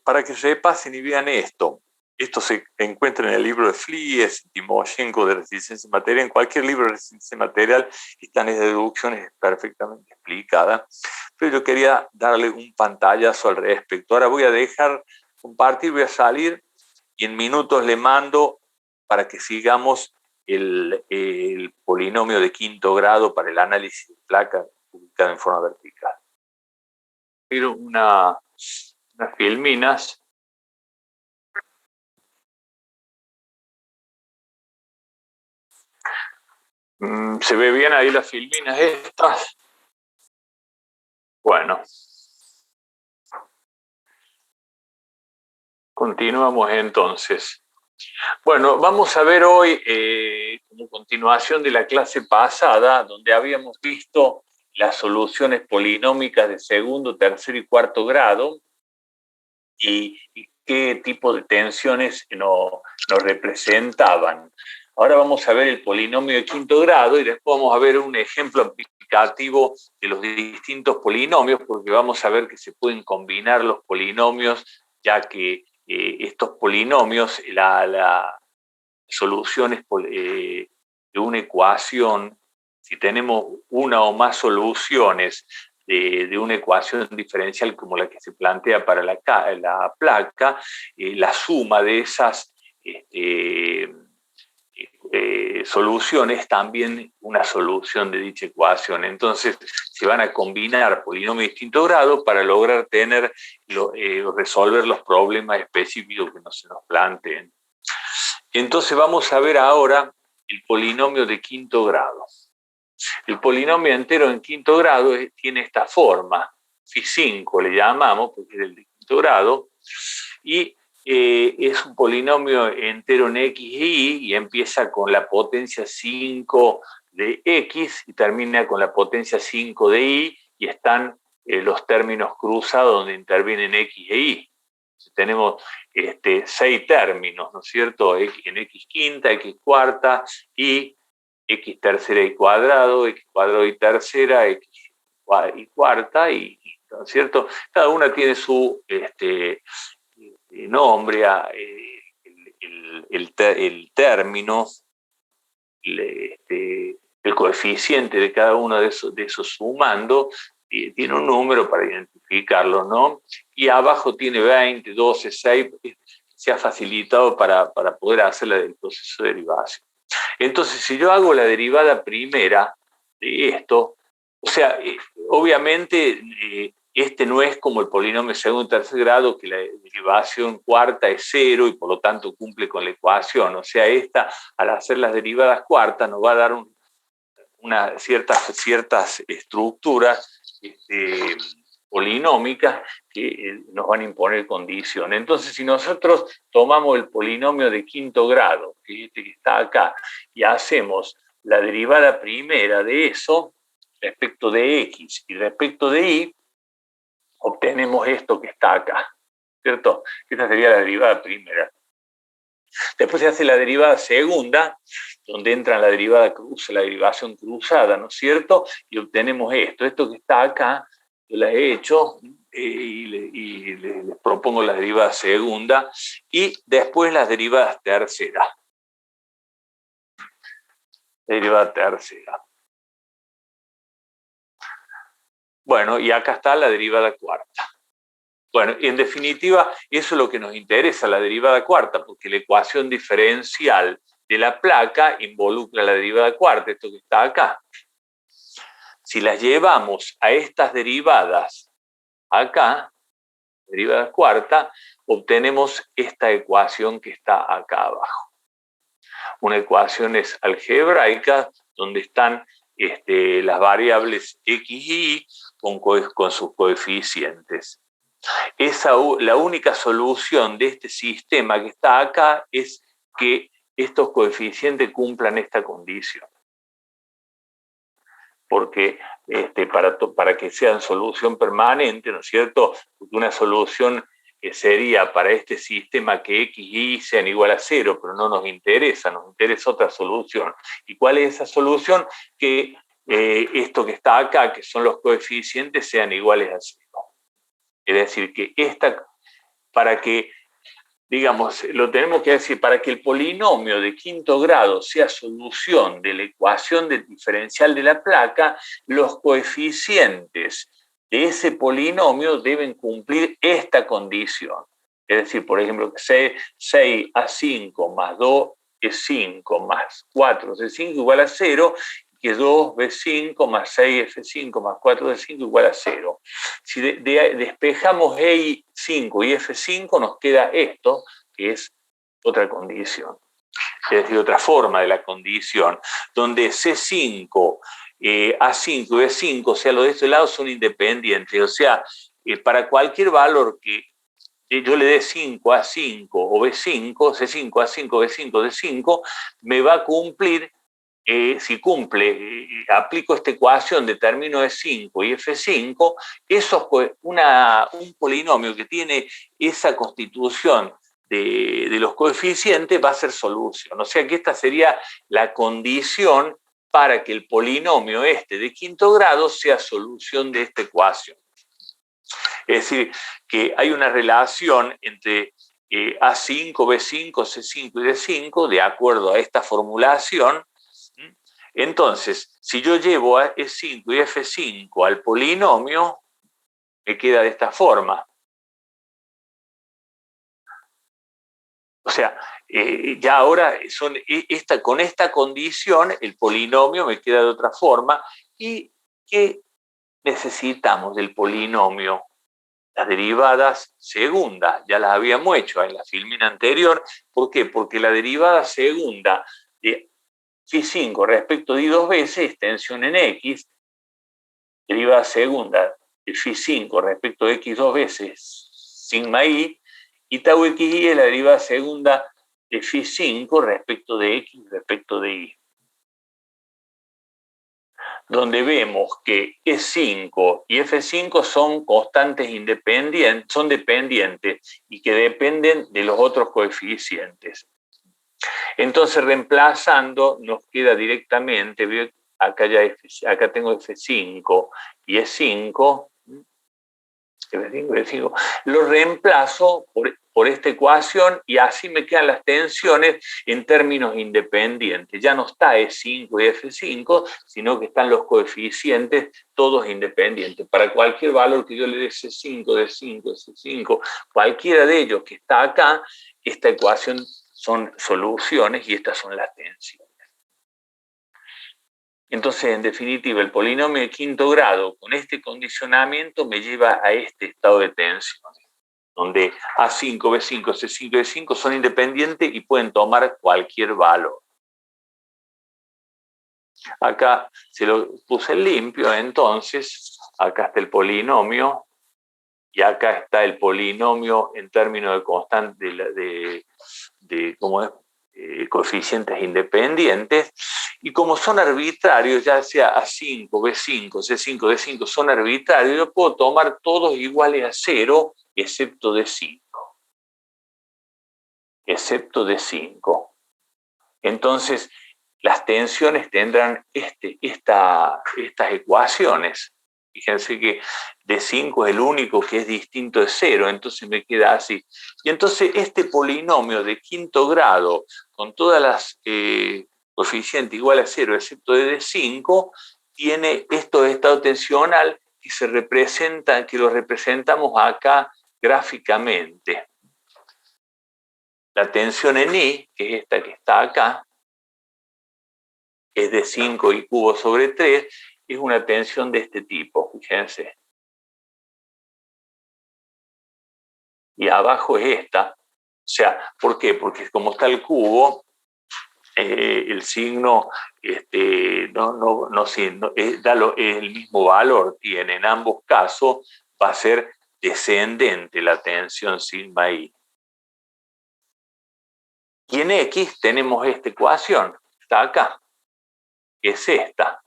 para que repasen y vean esto. Esto se encuentra en el libro de Flies, Timoshenko de resistencia material. En cualquier libro de resistencia material están esas deducciones perfectamente explicadas. Pero yo quería darle un pantallazo al respecto. Ahora voy a dejar compartir, voy a salir y en minutos le mando para que sigamos el polinomio de quinto grado para el análisis de placa ubicado en forma vertical. Quiero unas filminas. ¿Se ve bien ahí las filminas estas? Bueno. Continuamos entonces. Bueno, vamos a ver hoy, como continuación de la clase pasada, donde habíamos visto las soluciones polinómicas de segundo, tercer y cuarto grado y qué tipo de tensiones nos representaban. Ahora vamos a ver el polinomio de quinto grado y después vamos a ver un ejemplo aplicativo de los distintos polinomios, porque vamos a ver que se pueden combinar los polinomios, ya que estos polinomios, las soluciones de una ecuación, si tenemos una o más soluciones de una ecuación diferencial como la que se plantea para la placa, la suma de esas soluciones también una solución de dicha ecuación. Entonces se van a combinar polinomios de distinto grado para lograr resolver los problemas específicos que se nos planteen. Entonces vamos a ver ahora el polinomio de quinto grado. El polinomio entero en quinto grado tiene esta forma, Φ5 le llamamos, porque es el de quinto grado, y es un polinomio entero en x e y empieza con la potencia 5 de x y termina con la potencia 5 de y están los términos cruzados donde intervienen x e y. Tenemos 6 términos, ¿no es cierto? En x quinta, x cuarta y x tercera y cuadrado y tercera, x y cuarta, ¿no es cierto? Cada una tiene su nombre, el término, el coeficiente de cada uno de esos sumando, tiene un número para identificarlo, ¿no? Y abajo tiene 20, 12, 6, se ha facilitado para poder hacer el proceso de derivación. Entonces, si yo hago la derivada primera de esto, o sea, obviamente este no es como el polinomio de segundo y tercer grado, que la derivación cuarta es 0 y por lo tanto cumple con la ecuación. O sea, esta, al hacer las derivadas cuartas, nos va a dar ciertas estructuras polinómicas que nos van a imponer condiciones. Entonces, si nosotros tomamos el polinomio de quinto grado, que es este que está acá, y hacemos la derivada primera de eso, respecto de x y respecto de y, obtenemos esto que está acá, ¿cierto? Esta sería la derivada primera. Después se hace la derivada segunda, donde entra la derivada la derivación cruzada, ¿no es cierto? Y obtenemos esto que está acá, yo la he hecho y les propongo la derivada segunda y después las derivadas terceras. Derivada tercera. Bueno, y acá está la derivada cuarta. Bueno, en definitiva, eso es lo que nos interesa, la derivada cuarta, porque la ecuación diferencial de la placa involucra la derivada cuarta, esto que está acá. Si las llevamos a estas derivadas acá, derivada cuarta, obtenemos esta ecuación que está acá abajo. Una ecuación es algebraica, donde están las variables x y y con sus coeficientes. La única solución de este sistema que está acá es que estos coeficientes cumplan esta condición. Porque para que sean solución permanente, ¿no es cierto? Porque una solución sería para este sistema que x y y sean igual a 0, pero no nos interesa otra solución. ¿Y cuál es esa solución? Que esto que está acá, que son los coeficientes, sean iguales a 0. Es decir, que para que, digamos, lo tenemos que decir, para que el polinomio de quinto grado sea solución de la ecuación diferencial de la placa, los coeficientes de ese polinomio deben cumplir esta condición. Es decir, por ejemplo, que 6a5 más 2e5 más 4c5 igual a 0, que 2b5 más 6f5 más 4d5 igual a 0. Si despejamos E5 y F5, nos queda esto, que es otra condición. Es decir, otra forma de la condición, donde C5, A5 y B5, o sea, lo de este lado son independientes. O sea, para cualquier valor que yo le dé 5 a 5 o B5, C5, A5, B5, D5, me va a cumplir. Si cumple, aplico esta ecuación de término de 5 y F5, eso es un polinomio que tiene esa constitución de los coeficientes, va a ser solución. O sea que esta sería la condición para que el polinomio de quinto grado sea solución de esta ecuación. Es decir, que hay una relación entre A5, B5, C5 y D5, de acuerdo a esta formulación. Entonces, si yo llevo a E5 y F5 al polinomio, me queda de esta forma. O sea, ya ahora con esta condición el polinomio me queda de otra forma. ¿Y qué necesitamos del polinomio? Las derivadas segundas, ya las habíamos hecho en la filmina anterior. ¿Por qué? Porque la derivada segunda de phi5 respecto de y dos veces es tensión en x, derivada segunda de phi5 respecto de x dos veces sigma y tau xy es la derivada segunda de phi5 respecto de x respecto de y. Donde vemos que E5 y F5 son constantes independientes, son dependientes y que dependen de los otros coeficientes. Entonces, reemplazando, nos queda directamente, acá tengo F5 y E5, lo reemplazo por esta ecuación y así me quedan las tensiones en términos independientes. Ya no está E5 y F5, sino que están los coeficientes todos independientes. Para cualquier valor que yo le dé C5, D5, C5, cualquiera de ellos que está acá, esta ecuación son soluciones y estas son las tensiones. Entonces, en definitiva, el polinomio de quinto grado con este condicionamiento me lleva a este estado de tensión, donde A5, B5, C5 y D5 son independientes y pueden tomar cualquier valor. Acá se lo puse limpio, entonces, acá está el polinomio y acá está el polinomio en términos de constante ¿cómo es? Coeficientes independientes, y como son arbitrarios, ya sea A5, B5, C5, D5, son arbitrarios, yo puedo tomar todos iguales a 0, excepto D5. Excepto D5. Entonces, las tensiones tendrán estas ecuaciones. Fíjense que D5 es el único que es distinto de 0, entonces me queda así. Y entonces este polinomio de quinto grado, con todas las coeficientes igual a 0, excepto de D5, tiene esto de estado tensional que lo representamos acá gráficamente. La tensión en I, que es esta que está acá, es de 5 I cubo sobre 3, es una tensión de este tipo, fíjense. Y abajo es esta. O sea, ¿por qué? Porque como está el cubo, el signo es el mismo valor, tiene en ambos casos, va a ser descendente la tensión sigma I. Y en X tenemos esta ecuación, está acá, que es esta.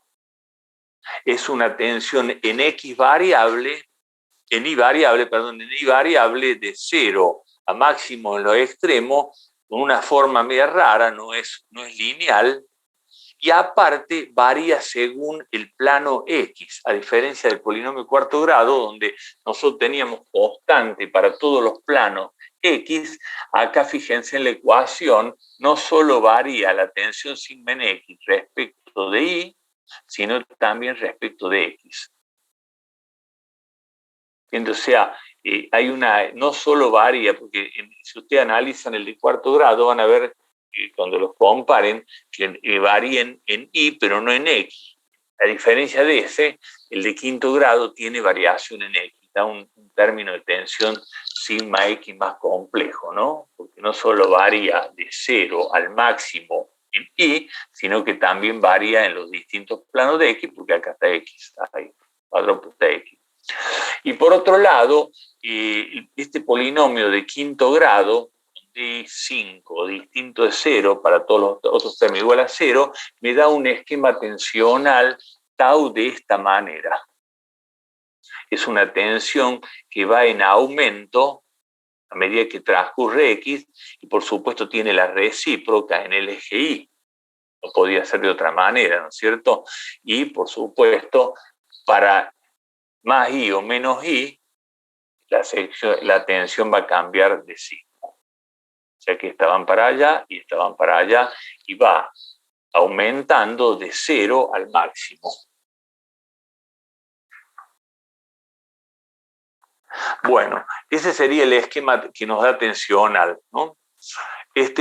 Es una tensión en X variable, en I variable de 0 a máximo en los extremos, con una forma media rara, no es lineal, y aparte varía según el plano X, a diferencia del polinomio cuarto grado, donde nosotros teníamos constante para todos los planos X, acá fíjense en la ecuación, no solo varía la tensión sigma en X respecto de Y, sino también respecto de X. Entonces, o sea, no solo varía, porque si ustedes analizan el de cuarto grado, van a ver cuando los comparen, que varían en Y, pero no en X. A diferencia de ese, el de quinto grado tiene variación en X, da un término de tensión sigma X más complejo, ¿no? Porque no solo varía de 0 al máximo en Y, sino que también varía en los distintos planos de X, porque acá está X, ahí, cuadrúpeda X. Y por otro lado, este polinomio de quinto grado, de 5, distinto de 0, para todos los otros términos igual a 0, me da un esquema tensional tau de esta manera. Es una tensión que va en aumento a medida que transcurre X, y por supuesto tiene la recíproca en el eje Y. No podía ser de otra manera, ¿no es cierto? Y por supuesto, para más I o menos I, la tensión va a cambiar de signo. O sea que estaban para allá y estaban para allá, y va aumentando de 0 al máximo. Bueno, ese sería el esquema que nos da tensional, ¿no?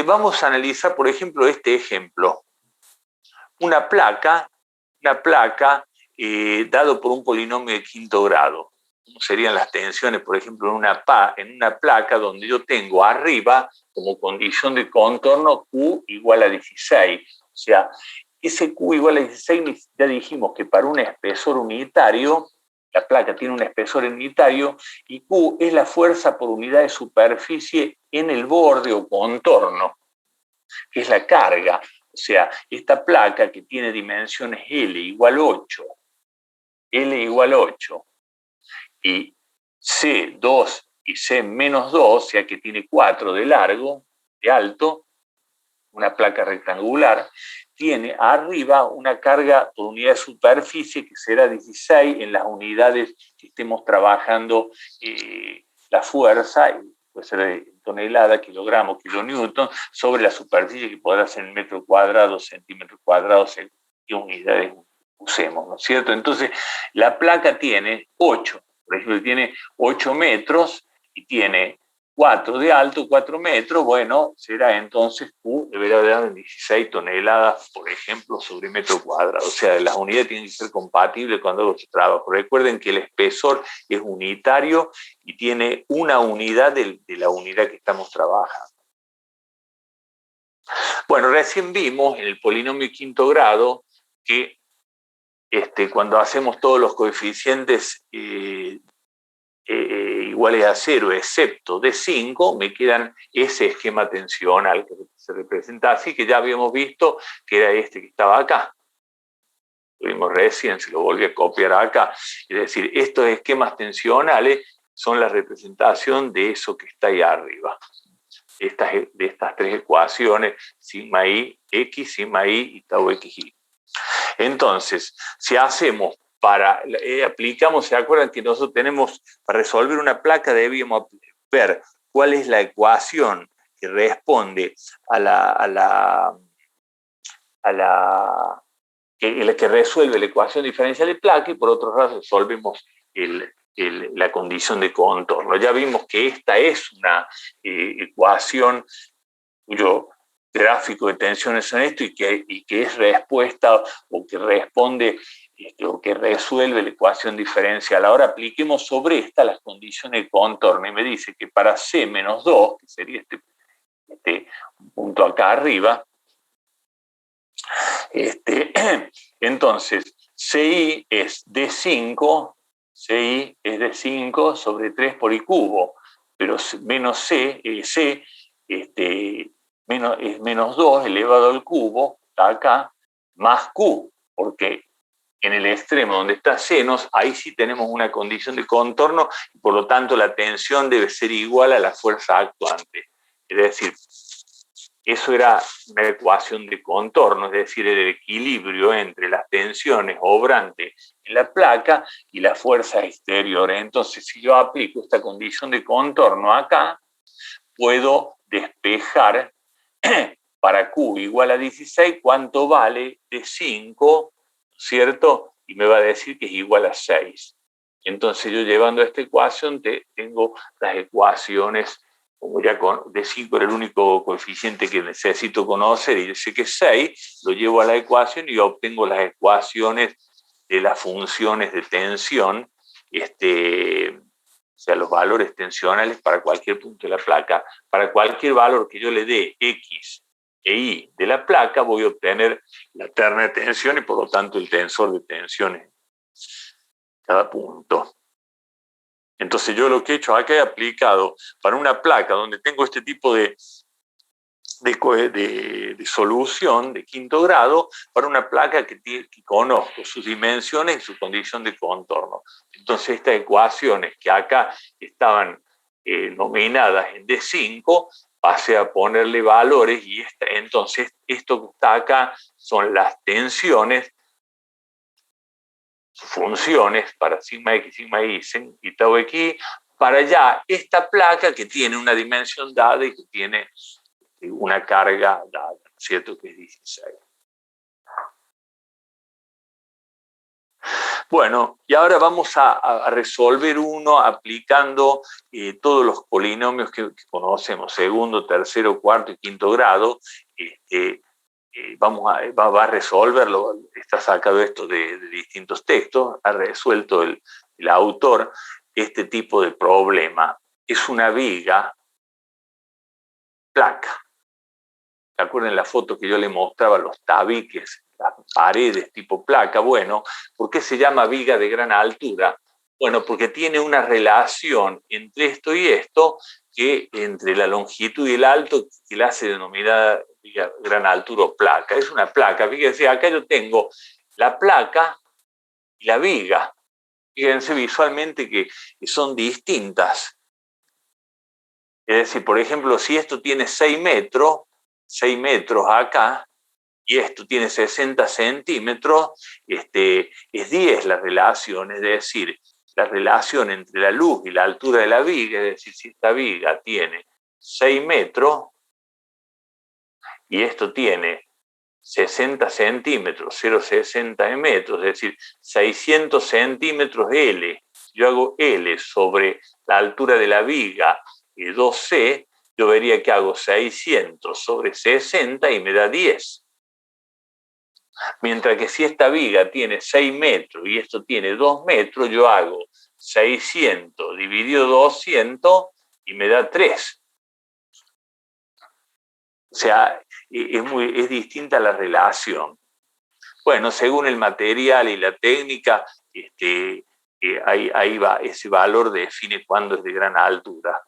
Vamos a analizar, por ejemplo, este ejemplo. Una placa dado por un polinomio de quinto grado. ¿Cómo serían las tensiones, por ejemplo, en una placa donde yo tengo arriba, como condición de contorno, Q igual a 16? O sea, ese Q igual a 16, ya dijimos que para un espesor unitario, la placa tiene un espesor unitario, y Q es la fuerza por unidad de superficie en el borde o contorno, que es la carga. O sea, esta placa que tiene dimensiones L igual 8, y C2 y C menos 2, o sea que tiene 4 de largo, de alto, una placa rectangular, tiene arriba una carga por unidad de superficie que será 16 en las unidades que estemos trabajando la fuerza, puede ser de tonelada, kilogramo, kilonewton, sobre la superficie que podrá ser en metro cuadrado, centímetro cuadrado, qué unidades usemos, ¿no es cierto? Entonces, la placa tiene 8, por ejemplo, tiene 8 metros y tiene 4 de alto, 4 metros, bueno, será entonces Q deberá dar 16 toneladas, por ejemplo, sobre metro cuadrado. O sea, las unidades tienen que ser compatibles cuando hago este trabajo. Recuerden que el espesor es unitario y tiene una unidad de la unidad que estamos trabajando. Bueno, recién vimos en el polinomio quinto grado que cuando hacemos todos los coeficientes iguales a 0, excepto D5, me quedan ese esquema tensional que se representa así, que ya habíamos visto que era este que estaba acá. Lo vimos recién, se lo volví a copiar acá. Es decir, estos esquemas tensionales son la representación de eso que está ahí arriba. De estas tres ecuaciones, sigma i, x, sigma i y tau xi. Entonces, si hacemos aplicamos, ¿se acuerdan que nosotros tenemos, para resolver una placa debíamos ver cuál es la ecuación que responde a la que resuelve la ecuación diferencial de placa, y por otro lado resolvemos la condición de contorno? Ya vimos que esta es una ecuación cuyo gráfico de tensiones son esto y que es respuesta o que responde o que resuelve la ecuación diferencial. Ahora apliquemos sobre esta las condiciones de contorno y me dice que para C-2, que sería este punto acá arriba, entonces CI es D5, CI es D5 sobre 3 por I cubo, pero menos C es menos 2 elevado al cubo, está acá, más Q, porque en el extremo donde está senos, ahí sí tenemos una condición de contorno, y por lo tanto la tensión debe ser igual a la fuerza actuante. Es decir, eso era una ecuación de contorno, es decir, el equilibrio entre las tensiones obrantes en la placa y las fuerzas exteriores. Entonces, si yo aplico esta condición de contorno acá, puedo despejar para Q igual a 16 cuánto vale de 5, ¿cierto? Y me va a decir que es igual a 6. Entonces yo, llevando esta ecuación, tengo las ecuaciones, como ya de 5 era el único coeficiente que necesito conocer, y yo sé que es 6, lo llevo a la ecuación y obtengo las ecuaciones de las funciones de tensión, o sea, los valores tensionales para cualquier punto de la placa. Para cualquier valor que yo le dé X e Y de la placa, voy a obtener la terna de tensión y por lo tanto el tensor de tensiones cada punto. Entonces yo lo que he hecho acá he aplicado para una placa donde tengo este tipo de solución de quinto grado, para una placa que conozco sus dimensiones y su condición de contorno. Entonces estas ecuaciones que acá estaban nominadas en D5, pasé a ponerle valores, y entonces esto que está acá son las tensiones, funciones para sigma x, sigma y tau x, para ya esta placa que tiene una dimensión dada y que tiene una carga dada, ¿cierto? Que es 16. Bueno, y ahora vamos a resolver uno aplicando todos los polinomios que conocemos, segundo, tercero, cuarto y quinto grado. Va a resolverlo, está sacado esto de distintos textos, ha resuelto el autor este tipo de problema. Es una viga placa. ¿Se acuerdan la foto que yo le mostraba, los tabiques, las paredes tipo placa? Bueno, ¿por qué se llama viga de gran altura? Bueno, porque tiene una relación entre esto y esto, que entre la longitud y el alto, que la hace denominada viga de gran altura o placa. Es una placa. Fíjense, acá yo tengo la placa y la viga. Fíjense visualmente que son distintas. Es decir, por ejemplo, si esto tiene 6 metros acá, y esto tiene 60 centímetros, es 10 la relación, es decir, la relación entre la luz y la altura de la viga, es decir, si esta viga tiene 6 metros y esto tiene 60 centímetros, 0,60 metros, es decir, 600 centímetros L, yo hago L sobre la altura de la viga 2C, yo vería que hago 600 sobre 60 y me da 10. Mientras que si esta viga tiene 6 metros y esto tiene 2 metros, yo hago 600 dividido 200 y me da 3. O sea, es distinta la relación. Bueno, según el material y la técnica, ahí va, ese valor define cuándo es de gran altura.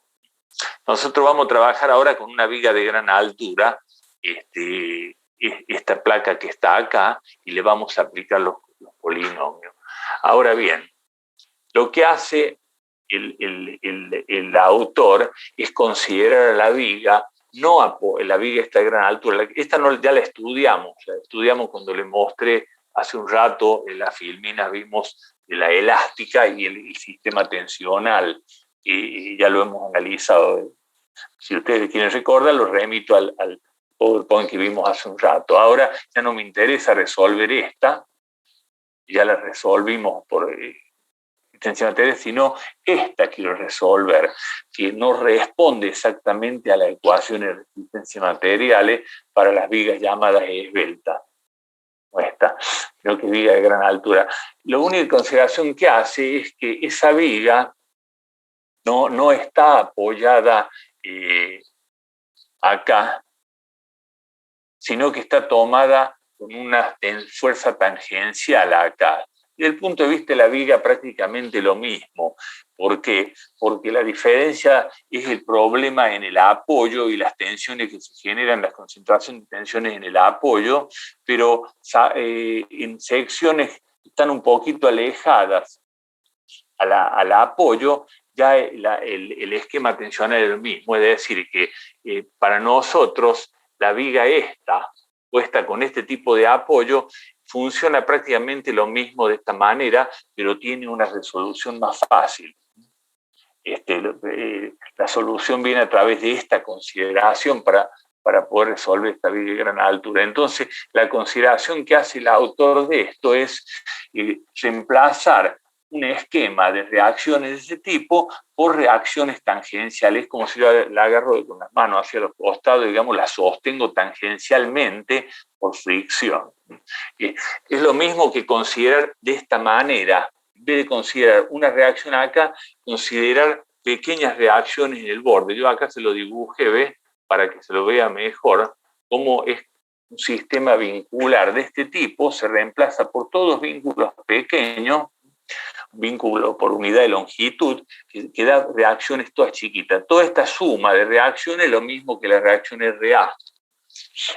Nosotros vamos a trabajar ahora con una viga de gran altura, esta placa que está acá, y le vamos a aplicar los polinomios. Ahora bien, lo que hace el autor es considerar a la viga, no la viga está de gran altura, esta no, ya la estudiamos cuando le mostré hace un rato en la filmina, vimos de la elástica y el sistema tensional, y ya lo hemos analizado. Si ustedes quieren recordar, lo remito al PowerPoint que vimos hace un rato. Ahora ya no me interesa resolver esta, ya la resolvimos por existencia material, sino esta quiero resolver, que no responde exactamente a las ecuaciones de resistencia materiales para las vigas llamadas esbeltas. No esta, sino que viga de gran altura. La única consideración que hace es que esa viga no está apoyada acá, sino que está tomada con una fuerza tangencial acá. Desde el punto de vista de la viga prácticamente lo mismo. ¿Por qué? Porque la diferencia es el problema en el apoyo y las tensiones que se generan, las concentraciones de tensiones en el apoyo, pero en secciones que están un poquito alejadas al apoyo, ya el esquema tensional es el mismo. Es decir, que para nosotros la viga esta, puesta con este tipo de apoyo, funciona prácticamente lo mismo de esta manera, pero tiene una resolución más fácil. La solución viene a través de esta consideración para poder resolver esta viga de gran altura. Entonces, la consideración que hace el autor de esto es reemplazar un esquema de reacciones de ese tipo por reacciones tangenciales, como si yo la agarro con las manos hacia los costados, digamos, la sostengo tangencialmente por fricción. Es lo mismo que considerar de esta manera, en vez de considerar una reacción acá, considerar pequeñas reacciones en el borde. Yo acá se lo dibujé, ¿ves? Para que se lo vea mejor, cómo es un sistema vincular de este tipo, se reemplaza por todos vínculos pequeños, vínculo por unidad de longitud, que da reacciones todas chiquitas. Toda esta suma de reacciones es lo mismo que la reacción RA.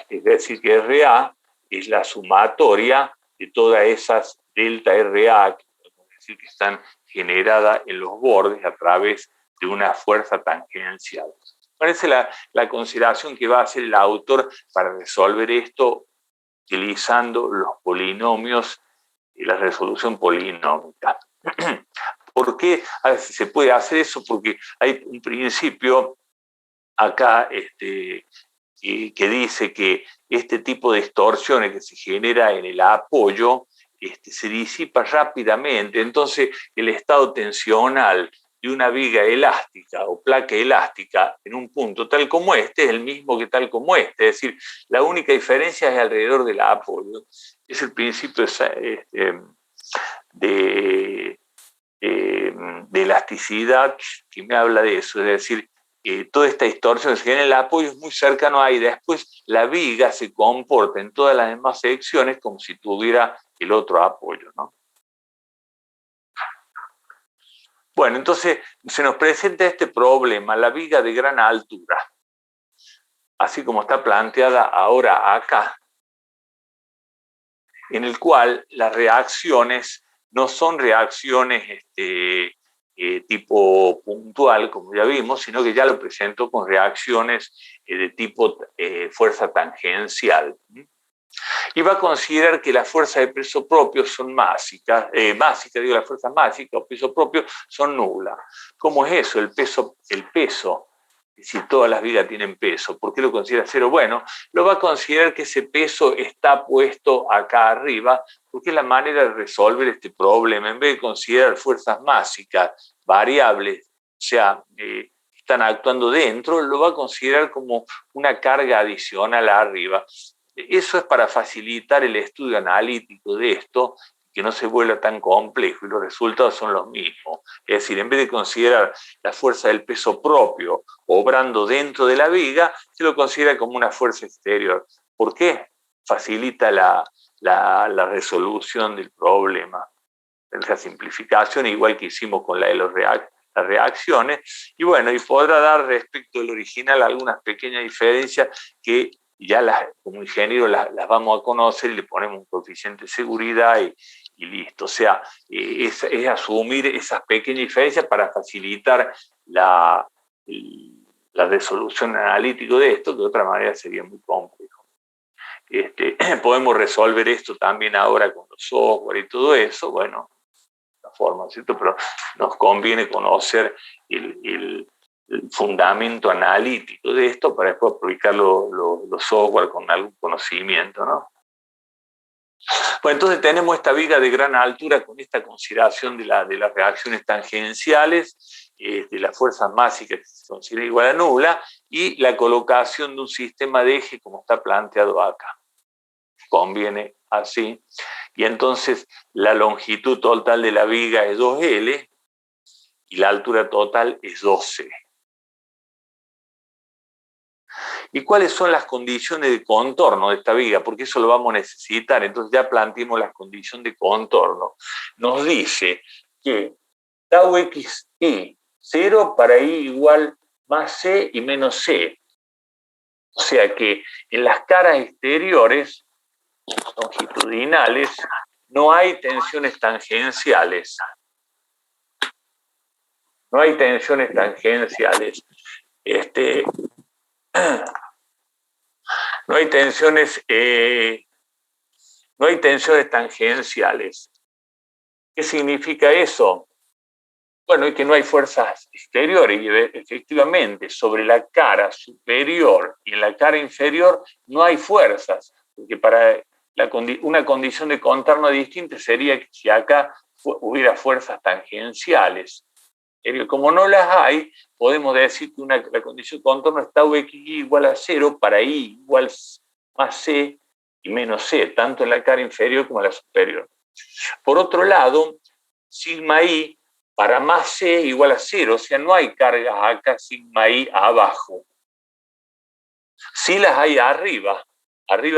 Es decir, que RA es la sumatoria de todas esas delta RA, que podemos decir que están generadas en los bordes a través de una fuerza tangencial. Parece la consideración que va a hacer el autor para resolver esto utilizando los polinomios y la resolución polinómica. ¿Por qué se puede hacer eso? Porque hay un principio acá que dice que este tipo de distorsiones que se genera en el apoyo se disipa rápidamente. Entonces, el estado tensional de una viga elástica o placa elástica en un punto tal como este es el mismo que tal como este. Es decir, la única diferencia es alrededor del apoyo. Es el principio de elasticidad que me habla de eso. Es decir, toda esta distorsión se genera en el apoyo es muy cercano ahí. Después la viga se comporta en todas las demás secciones como si tuviera el otro apoyo, ¿no? Bueno, entonces se nos presenta este problema, la viga de gran altura, así como está planteada ahora acá, en el cual las reacciones no son reacciones tipo puntual, como ya vimos, sino que ya lo presento con reacciones de tipo fuerza tangencial. Y va a considerar que las fuerzas de peso propio son básicas, las fuerzas básicas o peso propio son nulas. ¿Cómo es eso? El peso, si todas las vigas tienen peso, ¿por qué lo considera cero? Bueno, lo va a considerar que ese peso está puesto acá arriba, porque es la manera de resolver este problema. En vez de considerar fuerzas básicas, variables, o sea, están actuando dentro, lo va a considerar como una carga adicional arriba. Eso es para facilitar el estudio analítico de esto, que no se vuelva tan complejo y los resultados son los mismos. Es decir, en vez de considerar la fuerza del peso propio obrando dentro de la viga, se lo considera como una fuerza exterior. ¿Por qué? Facilita la resolución del problema. esa simplificación, igual que hicimos con la de las reacciones, y bueno, y podrá dar respecto del original algunas pequeñas diferencias que ya como ingeniero las vamos a conocer y le ponemos un coeficiente de seguridad y listo. O sea, es asumir esas pequeñas diferencias para facilitar la resolución analítica de esto, que de otra manera sería muy complejo. Podemos resolver esto también ahora con los software y todo eso, bueno, la forma, ¿cierto? Pero nos conviene conocer el fundamento analítico de esto para después aplicar los software con algún conocimiento, ¿no? Bueno, entonces tenemos esta viga de gran altura con esta consideración de las reacciones tangenciales, de las fuerzas máxicas que se considera igual a nula, y la colocación de un sistema de eje como está planteado acá. Conviene así. Y entonces la longitud total de la viga es 2L y la altura total es 2C. ¿Y cuáles son las condiciones de contorno de esta viga? Porque eso lo vamos a necesitar. Entonces ya planteamos las condiciones de contorno. Nos dice que tau xi, 0 para i igual más c y menos c. O sea que en las caras exteriores longitudinales no hay tensiones tangenciales. No hay tensiones tangenciales. No hay tensiones tangenciales. ¿Qué significa eso? Bueno, y que no hay fuerzas exteriores, y efectivamente sobre la cara superior y en la cara inferior no hay fuerzas, porque para una condición de contorno distinta sería que si acá hubiera fuerzas tangenciales. Como no las hay, podemos decir que la condición de contorno es tau xi igual a 0 para i igual más c y menos c, tanto en la cara inferior como en la superior. Por otro lado, sigma i para más c igual a 0, o sea, no hay cargas acá, sigma i abajo. Sí las hay arriba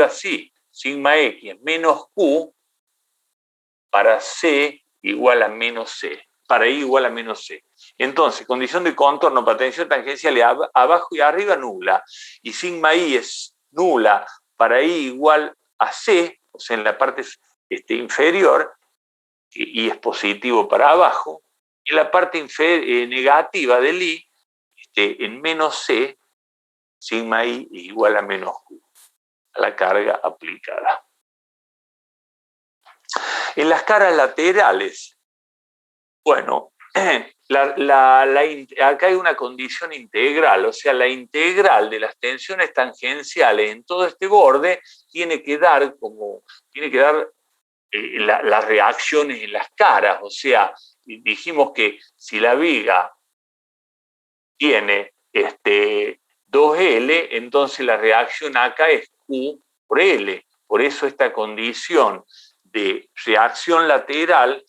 sí, sigma x menos q para c igual a menos c, para i igual a menos c. Entonces, condición de contorno para tensión tangencial abajo y arriba nula, y sigma i es nula para i igual a c, o sea, en la parte inferior, y es positivo para abajo, y en la parte negativa del i, en menos c, sigma i es igual a menos q, a la carga aplicada. En las caras laterales, bueno, acá hay una condición integral, o sea, la integral de las tensiones tangenciales en todo este borde tiene que dar las reacciones en las caras, o sea, dijimos que si la viga tiene 2L, entonces la reacción acá es Q por L. Por eso esta condición de reacción lateral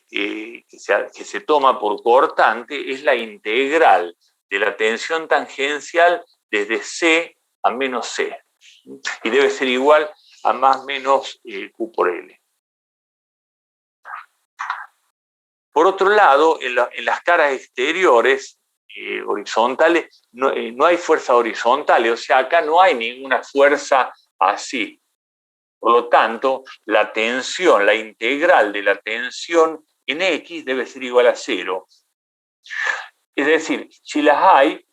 que se toma por cortante es la integral de la tensión tangencial desde C a menos C. Y debe ser igual a más menos Q por L. Por otro lado, en las caras exteriores horizontales no hay fuerza horizontales, o sea, acá no hay ninguna fuerza así. Por lo tanto, la tensión, la integral de la tensión en X debe ser igual a 0. Es decir, si las hay,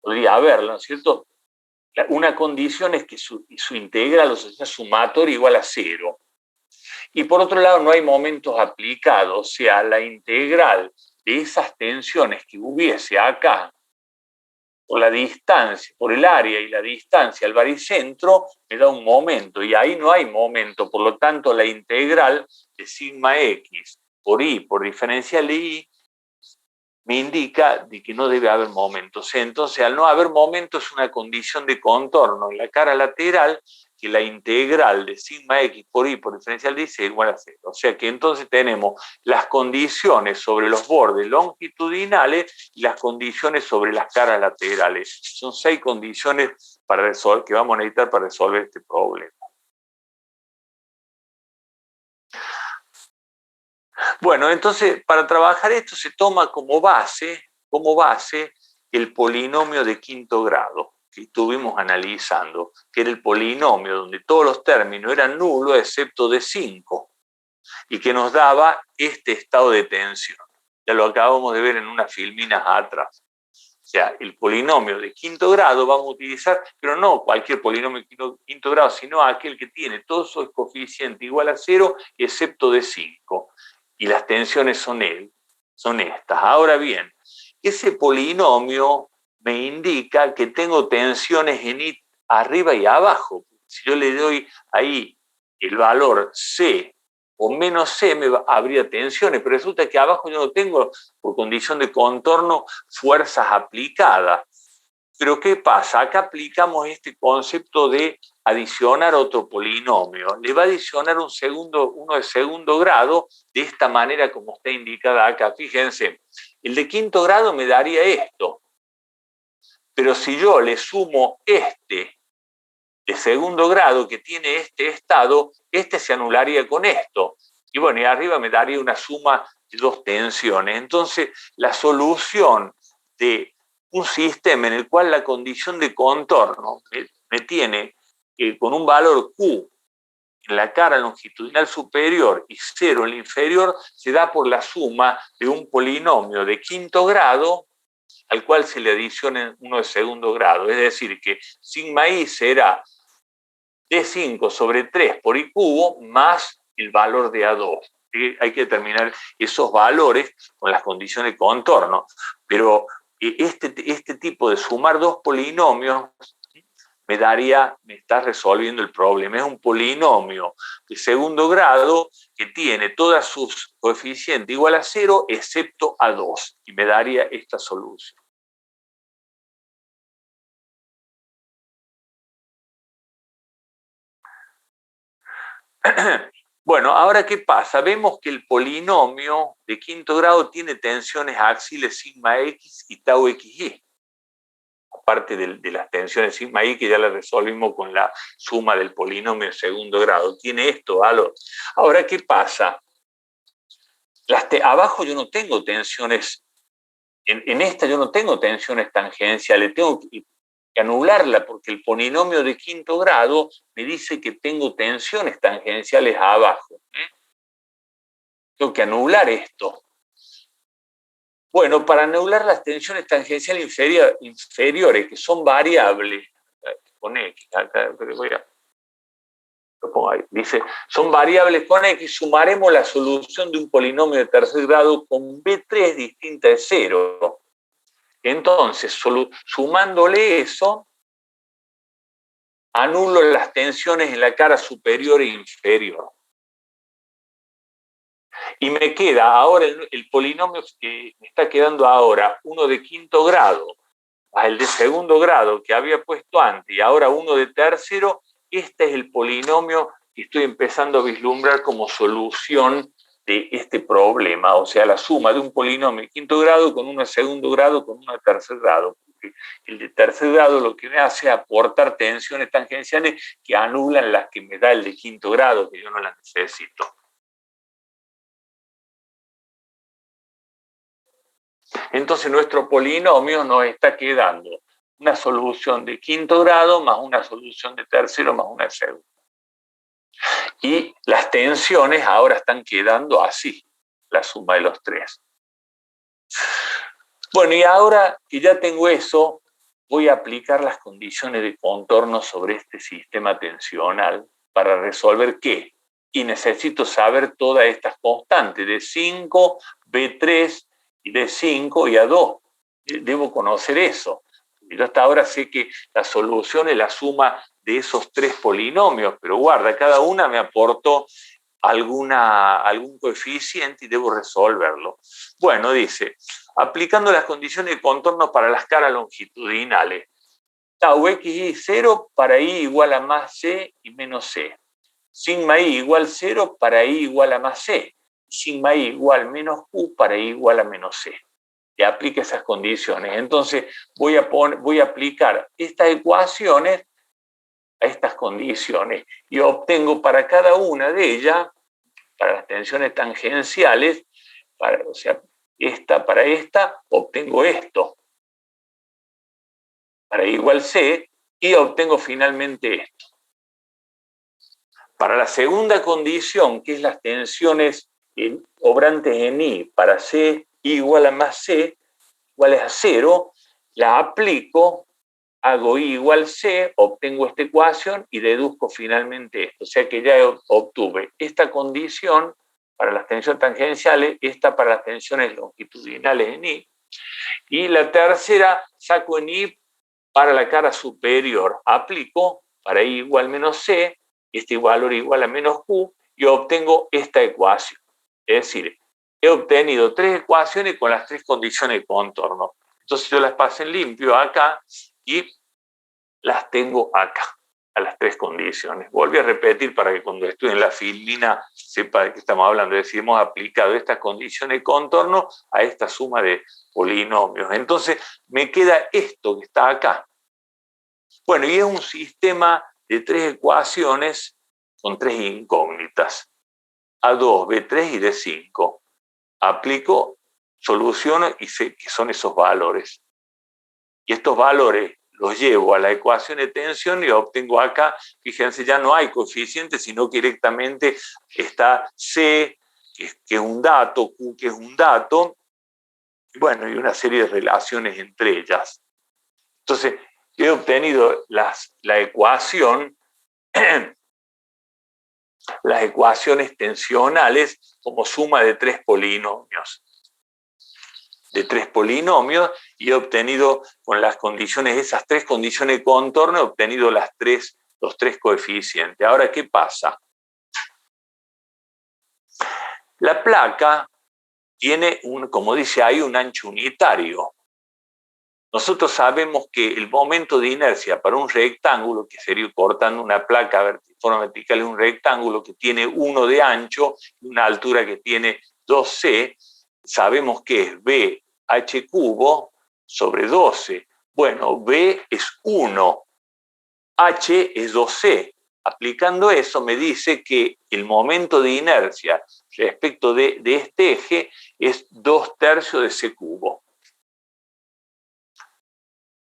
podría haberlo, ¿no es cierto? Una condición es que su integral, o sea, sumatoria igual a 0. Y por otro lado, no hay momentos aplicados, o sea, la integral de esas tensiones que hubiese acá, por la distancia, por el área y la distancia al baricentro, me da un momento, y ahí no hay momento, por lo tanto, la integral de sigma x por i por diferencial de i me indica de que no debe haber momentos. Entonces, al no haber momentos, es una condición de contorno en la cara lateral que la integral de sigma x por i por diferencial de i es igual a 0. O sea que entonces tenemos las condiciones sobre los bordes longitudinales y las condiciones sobre las caras laterales. Son 6 condiciones que vamos a necesitar para resolver este problema. Bueno, entonces, para trabajar esto se toma como base el polinomio de quinto grado que estuvimos analizando, que era el polinomio donde todos los términos eran nulos excepto de 5 y que nos daba este estado de tensión. Ya lo acabamos de ver en unas filminas atrás. O sea, el polinomio de quinto grado vamos a utilizar, pero no cualquier polinomio de quinto grado, sino aquel que tiene todos sus coeficientes igual a 0 excepto de 5. Y las tensiones son estas. Ahora bien, ese polinomio me indica que tengo tensiones en I arriba y abajo. Si yo le doy ahí el valor C o menos C, habría tensiones, pero resulta que abajo yo no tengo, por condición de contorno, fuerzas aplicadas. Pero ¿qué pasa? Acá aplicamos este concepto de adicionar otro polinomio. Le va a adicionar uno de segundo grado de esta manera como está indicada acá. Fíjense, el de quinto grado me daría esto. Pero si yo le sumo este de segundo grado que tiene este estado, este se anularía con esto. Y bueno, y arriba me daría una suma de dos tensiones. Entonces, la solución de un sistema en el cual la condición de contorno me tiene con un valor Q en la cara longitudinal superior y 0 en la inferior, se da por la suma de un polinomio de quinto grado al cual se le adiciona uno de segundo grado. Es decir, que sigma i será D5 sobre 3 por I cubo más el valor de A2. Hay que determinar esos valores con las condiciones de contorno. Pero este tipo de sumar dos polinomios me está resolviendo el problema. Es un polinomio de segundo grado que tiene todas sus coeficientes igual a 0 excepto a 2 y me daría esta solución. Bueno, ahora ¿qué pasa? Vemos que el polinomio de quinto grado tiene tensiones axiles sigma x y tau xy. Aparte de las tensiones sigma y que ya las resolvimos con la suma del polinomio de segundo grado. Tiene esto, valor. Ahora, ¿qué pasa? Abajo yo no tengo tensiones, en esta yo no tengo tensiones tangenciales, tengo que anularla porque el polinomio de quinto grado me dice que tengo tensiones tangenciales abajo. Tengo que anular esto. Bueno, para anular las tensiones tangenciales inferiores, que son variables, con X, acá lo pongo ahí, dice, son variables con X, sumaremos la solución de un polinomio de tercer grado con B3 distinta de 0. Entonces, sumándole eso, anulo las tensiones en la cara superior e inferior. Y me queda ahora el polinomio que me está quedando ahora, uno de quinto grado, el de segundo grado que había puesto antes y ahora uno de tercero. Este es el polinomio que estoy empezando a vislumbrar como solución de este problema, o sea, la suma de un polinomio de quinto grado con uno de segundo grado con uno de tercer grado. Porque el de tercer grado lo que me hace es aportar tensiones tangenciales que anulan las que me da el de quinto grado, que yo no las necesito. Entonces nuestro polinomio nos está quedando una solución de quinto grado más una solución de tercero más una de segundo. Y las tensiones ahora están quedando así, la suma de los tres. Bueno, y ahora que ya tengo eso, voy a aplicar las condiciones de contorno sobre este sistema tensional para resolver qué. Y necesito saber todas estas constantes, D5, B3, y D5 y A2. Debo conocer eso. Yo hasta ahora sé que la solución es la suma de esos tres polinomios, pero guarda, cada una me aportó algún coeficiente y debo resolverlo. Bueno, dice, aplicando las condiciones de contorno para las caras longitudinales, tau xy 0 para i igual a más c y menos c. Sigma i igual 0 para i igual a más c. Sigma i igual menos q para i igual a menos c. Y aplica esas condiciones. Entonces voy a aplicar estas ecuaciones a estas condiciones y obtengo para cada una de ellas, para las tensiones tangenciales, o sea, para esta obtengo esto. Para I igual C, y obtengo finalmente esto. Para la segunda condición, que es las tensiones obrantes en I, para C igual a más C, iguales a 0, la aplico, hago I igual C, obtengo esta ecuación y deduzco finalmente esto. O sea que ya obtuve esta condición para las tensiones tangenciales, esta para las tensiones longitudinales en I, y la tercera saco en I para la cara superior, aplico para I igual menos C, este valor igual a menos Q, y obtengo esta ecuación. Es decir, he obtenido 3 ecuaciones con las 3 condiciones de contorno. Entonces yo las paso en limpio acá y las tengo acá, a las 3 condiciones. Volví a repetir para que cuando estudien la filmina sepa de qué estamos hablando. Es decir, hemos aplicado estas condiciones de contorno a esta suma de polinomios. Entonces me queda esto que está acá. Bueno, y es un sistema de 3 ecuaciones con 3 incógnitas. A2, B3 y D5. Aplico, soluciono y sé que son esos valores. Y estos valores los llevo a la ecuación de tensión y obtengo acá, fíjense, ya no hay coeficientes, sino que directamente está C, que es un dato, Q, que es un dato, bueno, y una serie de relaciones entre ellas. Entonces, he obtenido la ecuación, las ecuaciones tensionales como suma de 3 polinomios. De 3 polinomios y he obtenido con las condiciones, esas 3 condiciones de contorno, he obtenido los 3 coeficientes. Ahora, ¿qué pasa? La placa tiene, como dice ahí, un ancho unitario. Nosotros sabemos que el momento de inercia para un rectángulo, que sería cortando una placa de forma vertical en un rectángulo que tiene 1 de ancho y una altura que tiene 2c, sabemos que es BH cubo sobre 12. Bueno, B es 1, H es 2c. Aplicando eso me dice que el momento de inercia respecto de este eje es 2/3 de c cubo.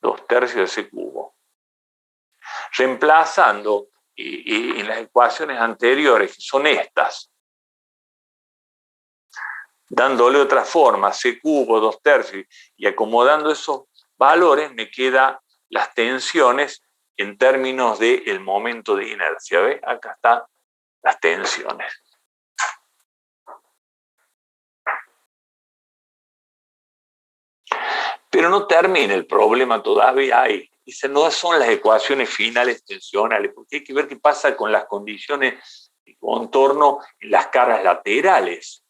2/3 de c cubo. Reemplazando en las ecuaciones anteriores, que son estas, dándole otra forma, c cubo, 2/3, y acomodando esos valores, me quedan las tensiones en términos del momento de inercia. ¿Ve? Acá están las tensiones. Pero no termina el problema todavía ahí. Dice, no son las ecuaciones finales tensionales, porque hay que ver qué pasa con las condiciones de contorno en las caras laterales.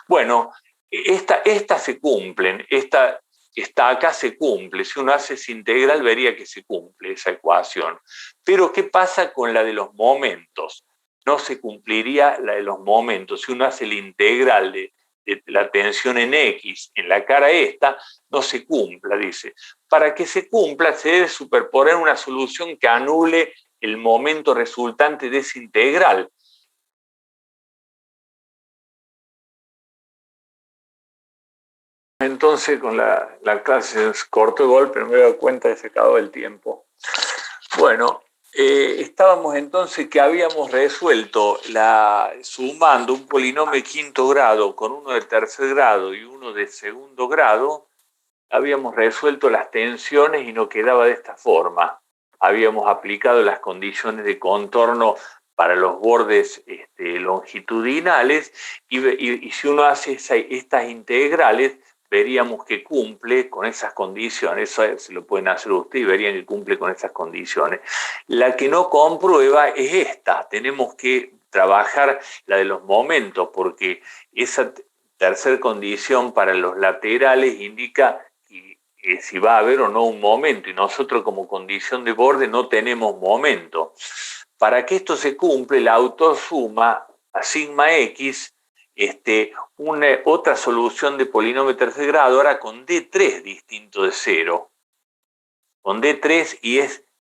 Bueno, estas se cumplen, esta acá se cumple. Si uno hace esa integral, vería que se cumple esa ecuación. Pero, ¿qué pasa con la de los momentos? No se cumpliría la de los momentos. Si uno hace la integral de la tensión en X en la cara esta, no se cumpla, dice. Para que se cumpla, se debe superponer una solución que anule el momento resultante de esa integral. Entonces, con la clase es corto de golpe, me doy cuenta que se acabó el tiempo. Bueno, estábamos entonces que habíamos resuelto sumando un polinomio de quinto grado con uno de tercer grado y uno de segundo grado, habíamos resuelto las tensiones y nos quedaba de esta forma. Habíamos aplicado las condiciones de contorno para los bordes longitudinales y si uno hace estas integrales, veríamos que cumple con esas condiciones. Eso se lo pueden hacer ustedes y verían que cumple con esas condiciones. La que no comprueba es esta. Tenemos que trabajar la de los momentos, porque esa tercera condición para los laterales indica si va a haber o no un momento, y nosotros como condición de borde no tenemos momento. Para que esto se cumple, el autor suma a sigma x otra solución de polinomio de tercer grado, ahora con D3 distinto de 0. Con D3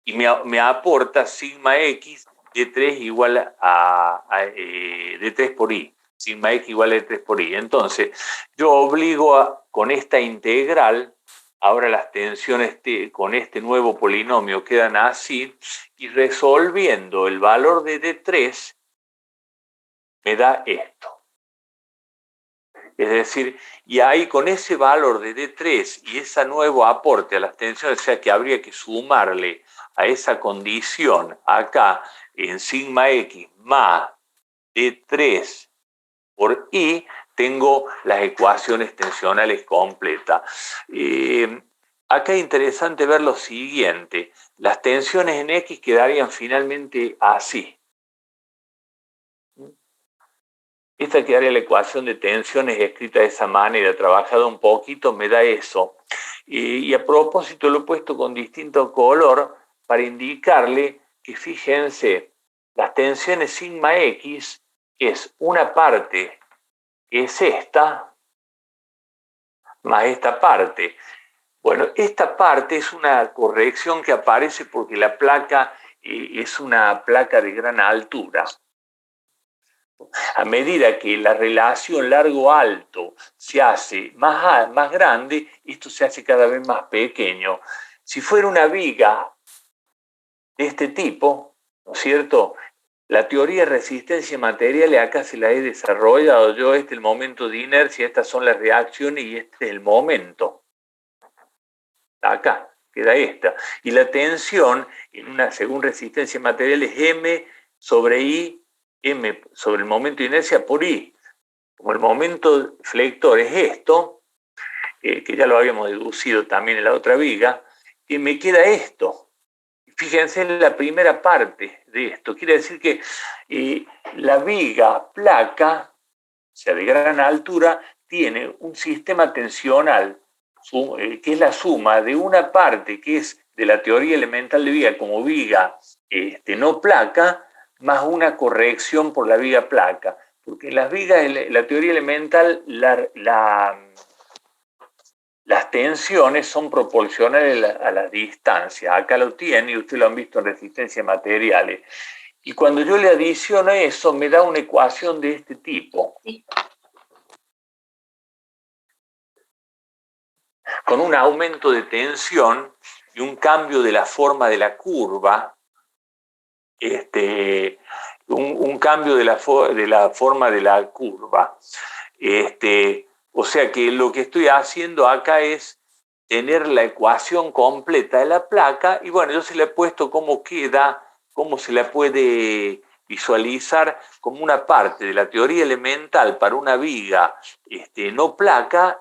y me aporta sigma x D3 igual a D3 por I. sigma x igual a 3 por i. Entonces, yo obligo con esta integral, ahora las tensiones con este nuevo polinomio quedan así, y resolviendo el valor de D3, me da esto. Es decir, y ahí con ese valor de D3 y ese nuevo aporte a las tensiones, o sea que habría que sumarle a esa condición acá en sigma x más D3 por I, tengo las ecuaciones tensionales completas. Acá es interesante ver lo siguiente. Las tensiones en X quedarían finalmente así. Esta quedaría la ecuación de tensiones escrita de esa manera, trabajada un poquito, me da eso. Y a propósito lo he puesto con distinto color para indicarle que, fíjense, las tensiones sigma X es una parte que es esta, más esta parte. Bueno, esta parte es una corrección que aparece porque la placa es una placa de gran altura. A medida que la relación largo-alto se hace más grande, esto se hace cada vez más pequeño. Si fuera una viga de este tipo, ¿no es cierto? La teoría de resistencia material, acá se la he desarrollado yo, este es el momento de inercia, estas son las reacciones y este es el momento. Acá queda esta. Y la tensión, según resistencia material, es M sobre I, M sobre el momento de inercia por I. Como el momento flector es esto, que ya lo habíamos deducido también en la otra viga, y me queda esto. Fíjense en la primera parte de esto. Quiere decir que la viga placa, o sea, de gran altura, tiene un sistema tensional que es la suma de una parte que es de la teoría elemental de viga como viga no placa, más una corrección por la viga placa. Porque en las vigas, en la teoría elemental, las tensiones son proporcionales a la distancia. Acá lo tiene y ustedes lo han visto en resistencia a materiales. Y cuando yo le adiciono eso, me da una ecuación de este tipo. Sí. Con un aumento de tensión y un cambio de la forma de la curva, un cambio de la forma de la curva. O sea que lo que estoy haciendo acá es tener la ecuación completa de la placa y bueno, yo se le he puesto cómo queda, cómo se la puede visualizar como una parte de la teoría elemental para una viga no placa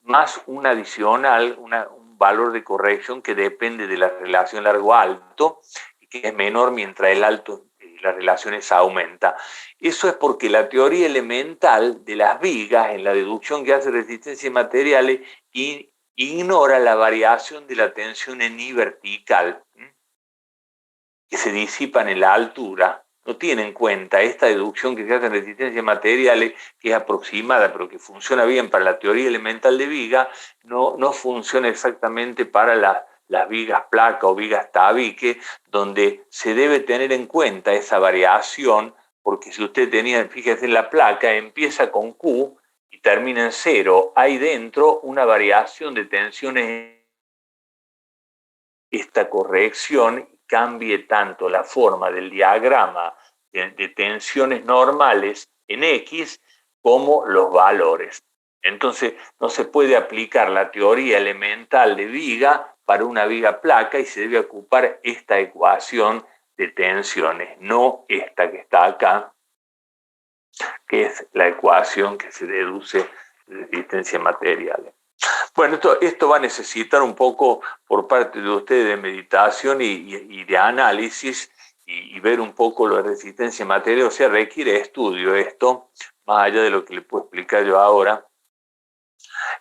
más un adicional, un valor de corrección que depende de la relación largo-alto y que es menor mientras el alto las relaciones aumenta. Eso es porque la teoría elemental de las vigas, en la deducción que hace resistencia y materiales, ignora la variación de la tensión en I vertical, que se disipan en la altura. No tiene en cuenta esta deducción que se hace en resistencia y materiales, que es aproximada, pero que funciona bien para la teoría elemental de viga, no funciona exactamente para las vigas placa o vigas tabique, donde se debe tener en cuenta esa variación, porque si usted tenía, fíjese en la placa, empieza con Q y termina en 0, hay dentro una variación de tensiones. Esta corrección cambie tanto la forma del diagrama de tensiones normales en X como los valores. Entonces, no se puede aplicar la teoría elemental de viga para una viga placa y se debe ocupar esta ecuación de tensiones, no esta que está acá, que es la ecuación que se deduce de resistencia material. Bueno, esto va a necesitar un poco por parte de ustedes de meditación y de análisis y ver un poco lo de resistencia material, o sea, requiere estudio esto, más allá de lo que le puedo explicar yo ahora.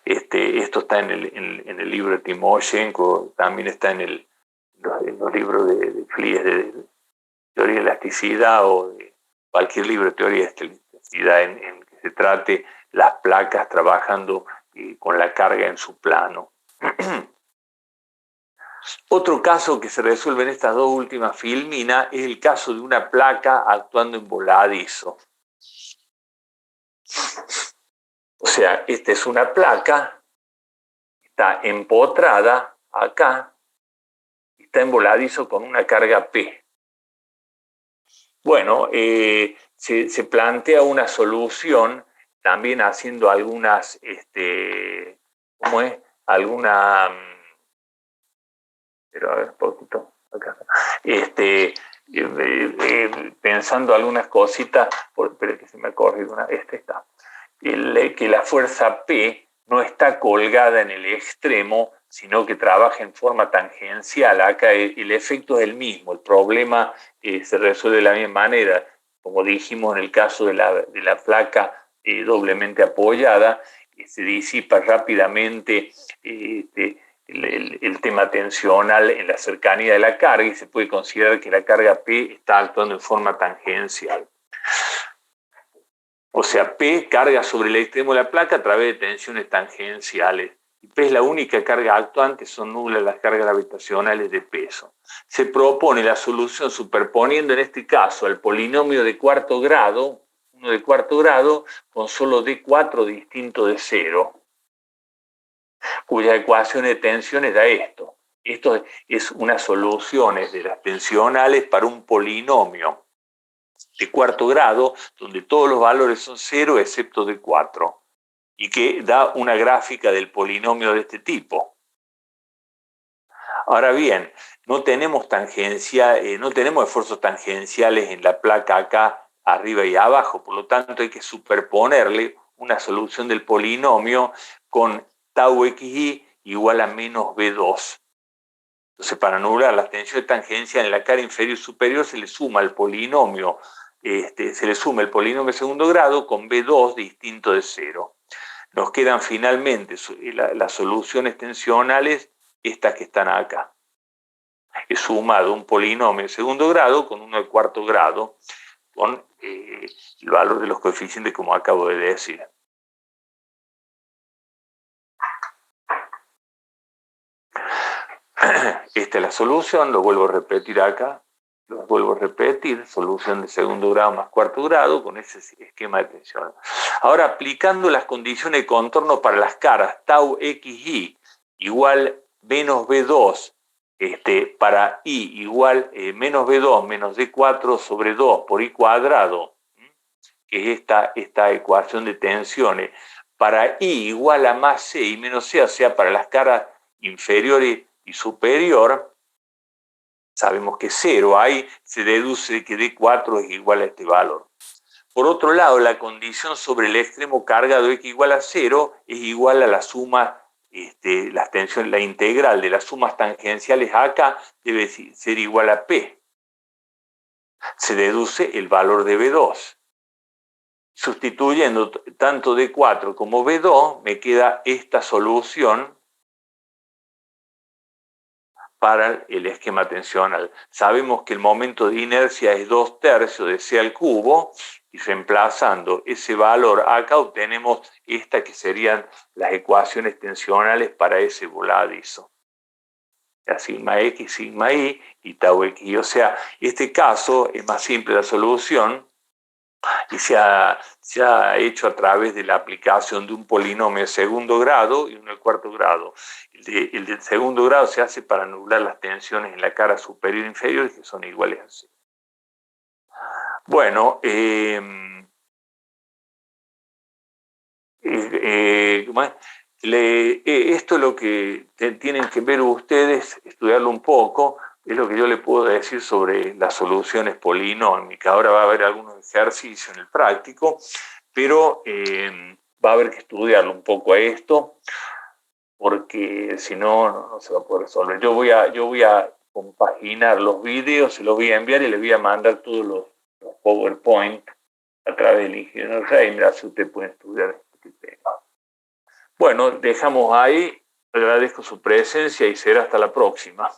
Esto está en el libro de Timoshenko, también está en los libros de Flies de teoría de elasticidad o de cualquier libro de teoría de elasticidad en que se trate las placas trabajando con la carga en su plano. Otro caso que se resuelve en estas dos últimas filminas es el caso de una placa actuando en voladizo. O sea, esta es una placa, está empotrada acá, está en voladizo con una carga P. Bueno, se plantea una solución también haciendo algunas, ¿cómo es? Pero a ver, poquito, acá. Pensando algunas cositas, pero que se me ha corrido una, está. Que la fuerza P no está colgada en el extremo, sino que trabaja en forma tangencial. Acá el efecto es el mismo, el problema se resuelve de la misma manera. Como dijimos en el caso de la placa doblemente apoyada, se disipa rápidamente el tema tensional en la cercanía de la carga y se puede considerar que la carga P está actuando en forma tangencial. O sea, P carga sobre el extremo de la placa a través de tensiones tangenciales. Y P es la única carga actuante, son nulas las cargas gravitacionales de peso. Se propone la solución superponiendo en este caso al polinomio de cuarto grado, uno de cuarto grado, con solo D4 distinto de 0, cuya ecuación de tensiones da esto. Esto es unas soluciones de las tensionales para un polinomio de cuarto grado, donde todos los valores son 0 excepto de 4, y que da una gráfica del polinomio de este tipo. Ahora bien, no tenemos esfuerzos tangenciales en la placa acá, arriba y abajo, por lo tanto hay que superponerle una solución del polinomio con tau xi igual a menos B2. Entonces, para anular las tensiones tangenciales en la cara inferior y superior, se le suma el polinomio de segundo grado con B2 distinto de 0. Nos quedan finalmente las soluciones tensionales, estas que están acá. He sumado un polinomio de segundo grado con uno de cuarto grado, con el valor de los coeficientes como acabo de decir. Esta es la solución, lo vuelvo a repetir acá. Solución de segundo grado más cuarto grado con ese esquema de tensión. Ahora, aplicando las condiciones de contorno para las caras tau xi igual menos B2 para I igual menos B2 menos D4 sobre 2 por I cuadrado, que es esta ecuación de tensiones, para I igual a más C y menos C, o sea, para las caras inferior y superior, sabemos que 0, ahí se deduce que D4 es igual a este valor. Por otro lado, la condición sobre el extremo cargado X igual a 0 es igual a la suma, las tensiones, la integral de las sumas tangenciales acá debe ser igual a P. Se deduce el valor de B2. Sustituyendo tanto D4 como B2, me queda esta solución para el esquema tensional. Sabemos que el momento de inercia es 2/3 de C al cubo, y reemplazando ese valor acá obtenemos esta que serían las ecuaciones tensionales para ese voladizo. La sigma X, sigma Y y tau X. O sea, este caso es más simple la solución y se ha hecho a través de la aplicación de un polinomio de segundo grado y uno de cuarto grado. El de segundo grado se hace para anular las tensiones en la cara superior e inferior, que son iguales a 0. Bueno, esto es lo que tienen que ver ustedes, estudiarlo un poco, es lo que yo le puedo decir sobre las soluciones polinómicas. Ahora va a haber algunos ejercicios en el práctico, pero va a haber que estudiarlo un poco a esto, porque si no, no se va a poder resolver. Yo voy a compaginar los videos, se los voy a enviar y les voy a mandar todos los PowerPoint a través del ingeniero Reimer, así usted puede estudiar este tema. Bueno, dejamos ahí, agradezco su presencia y será hasta la próxima.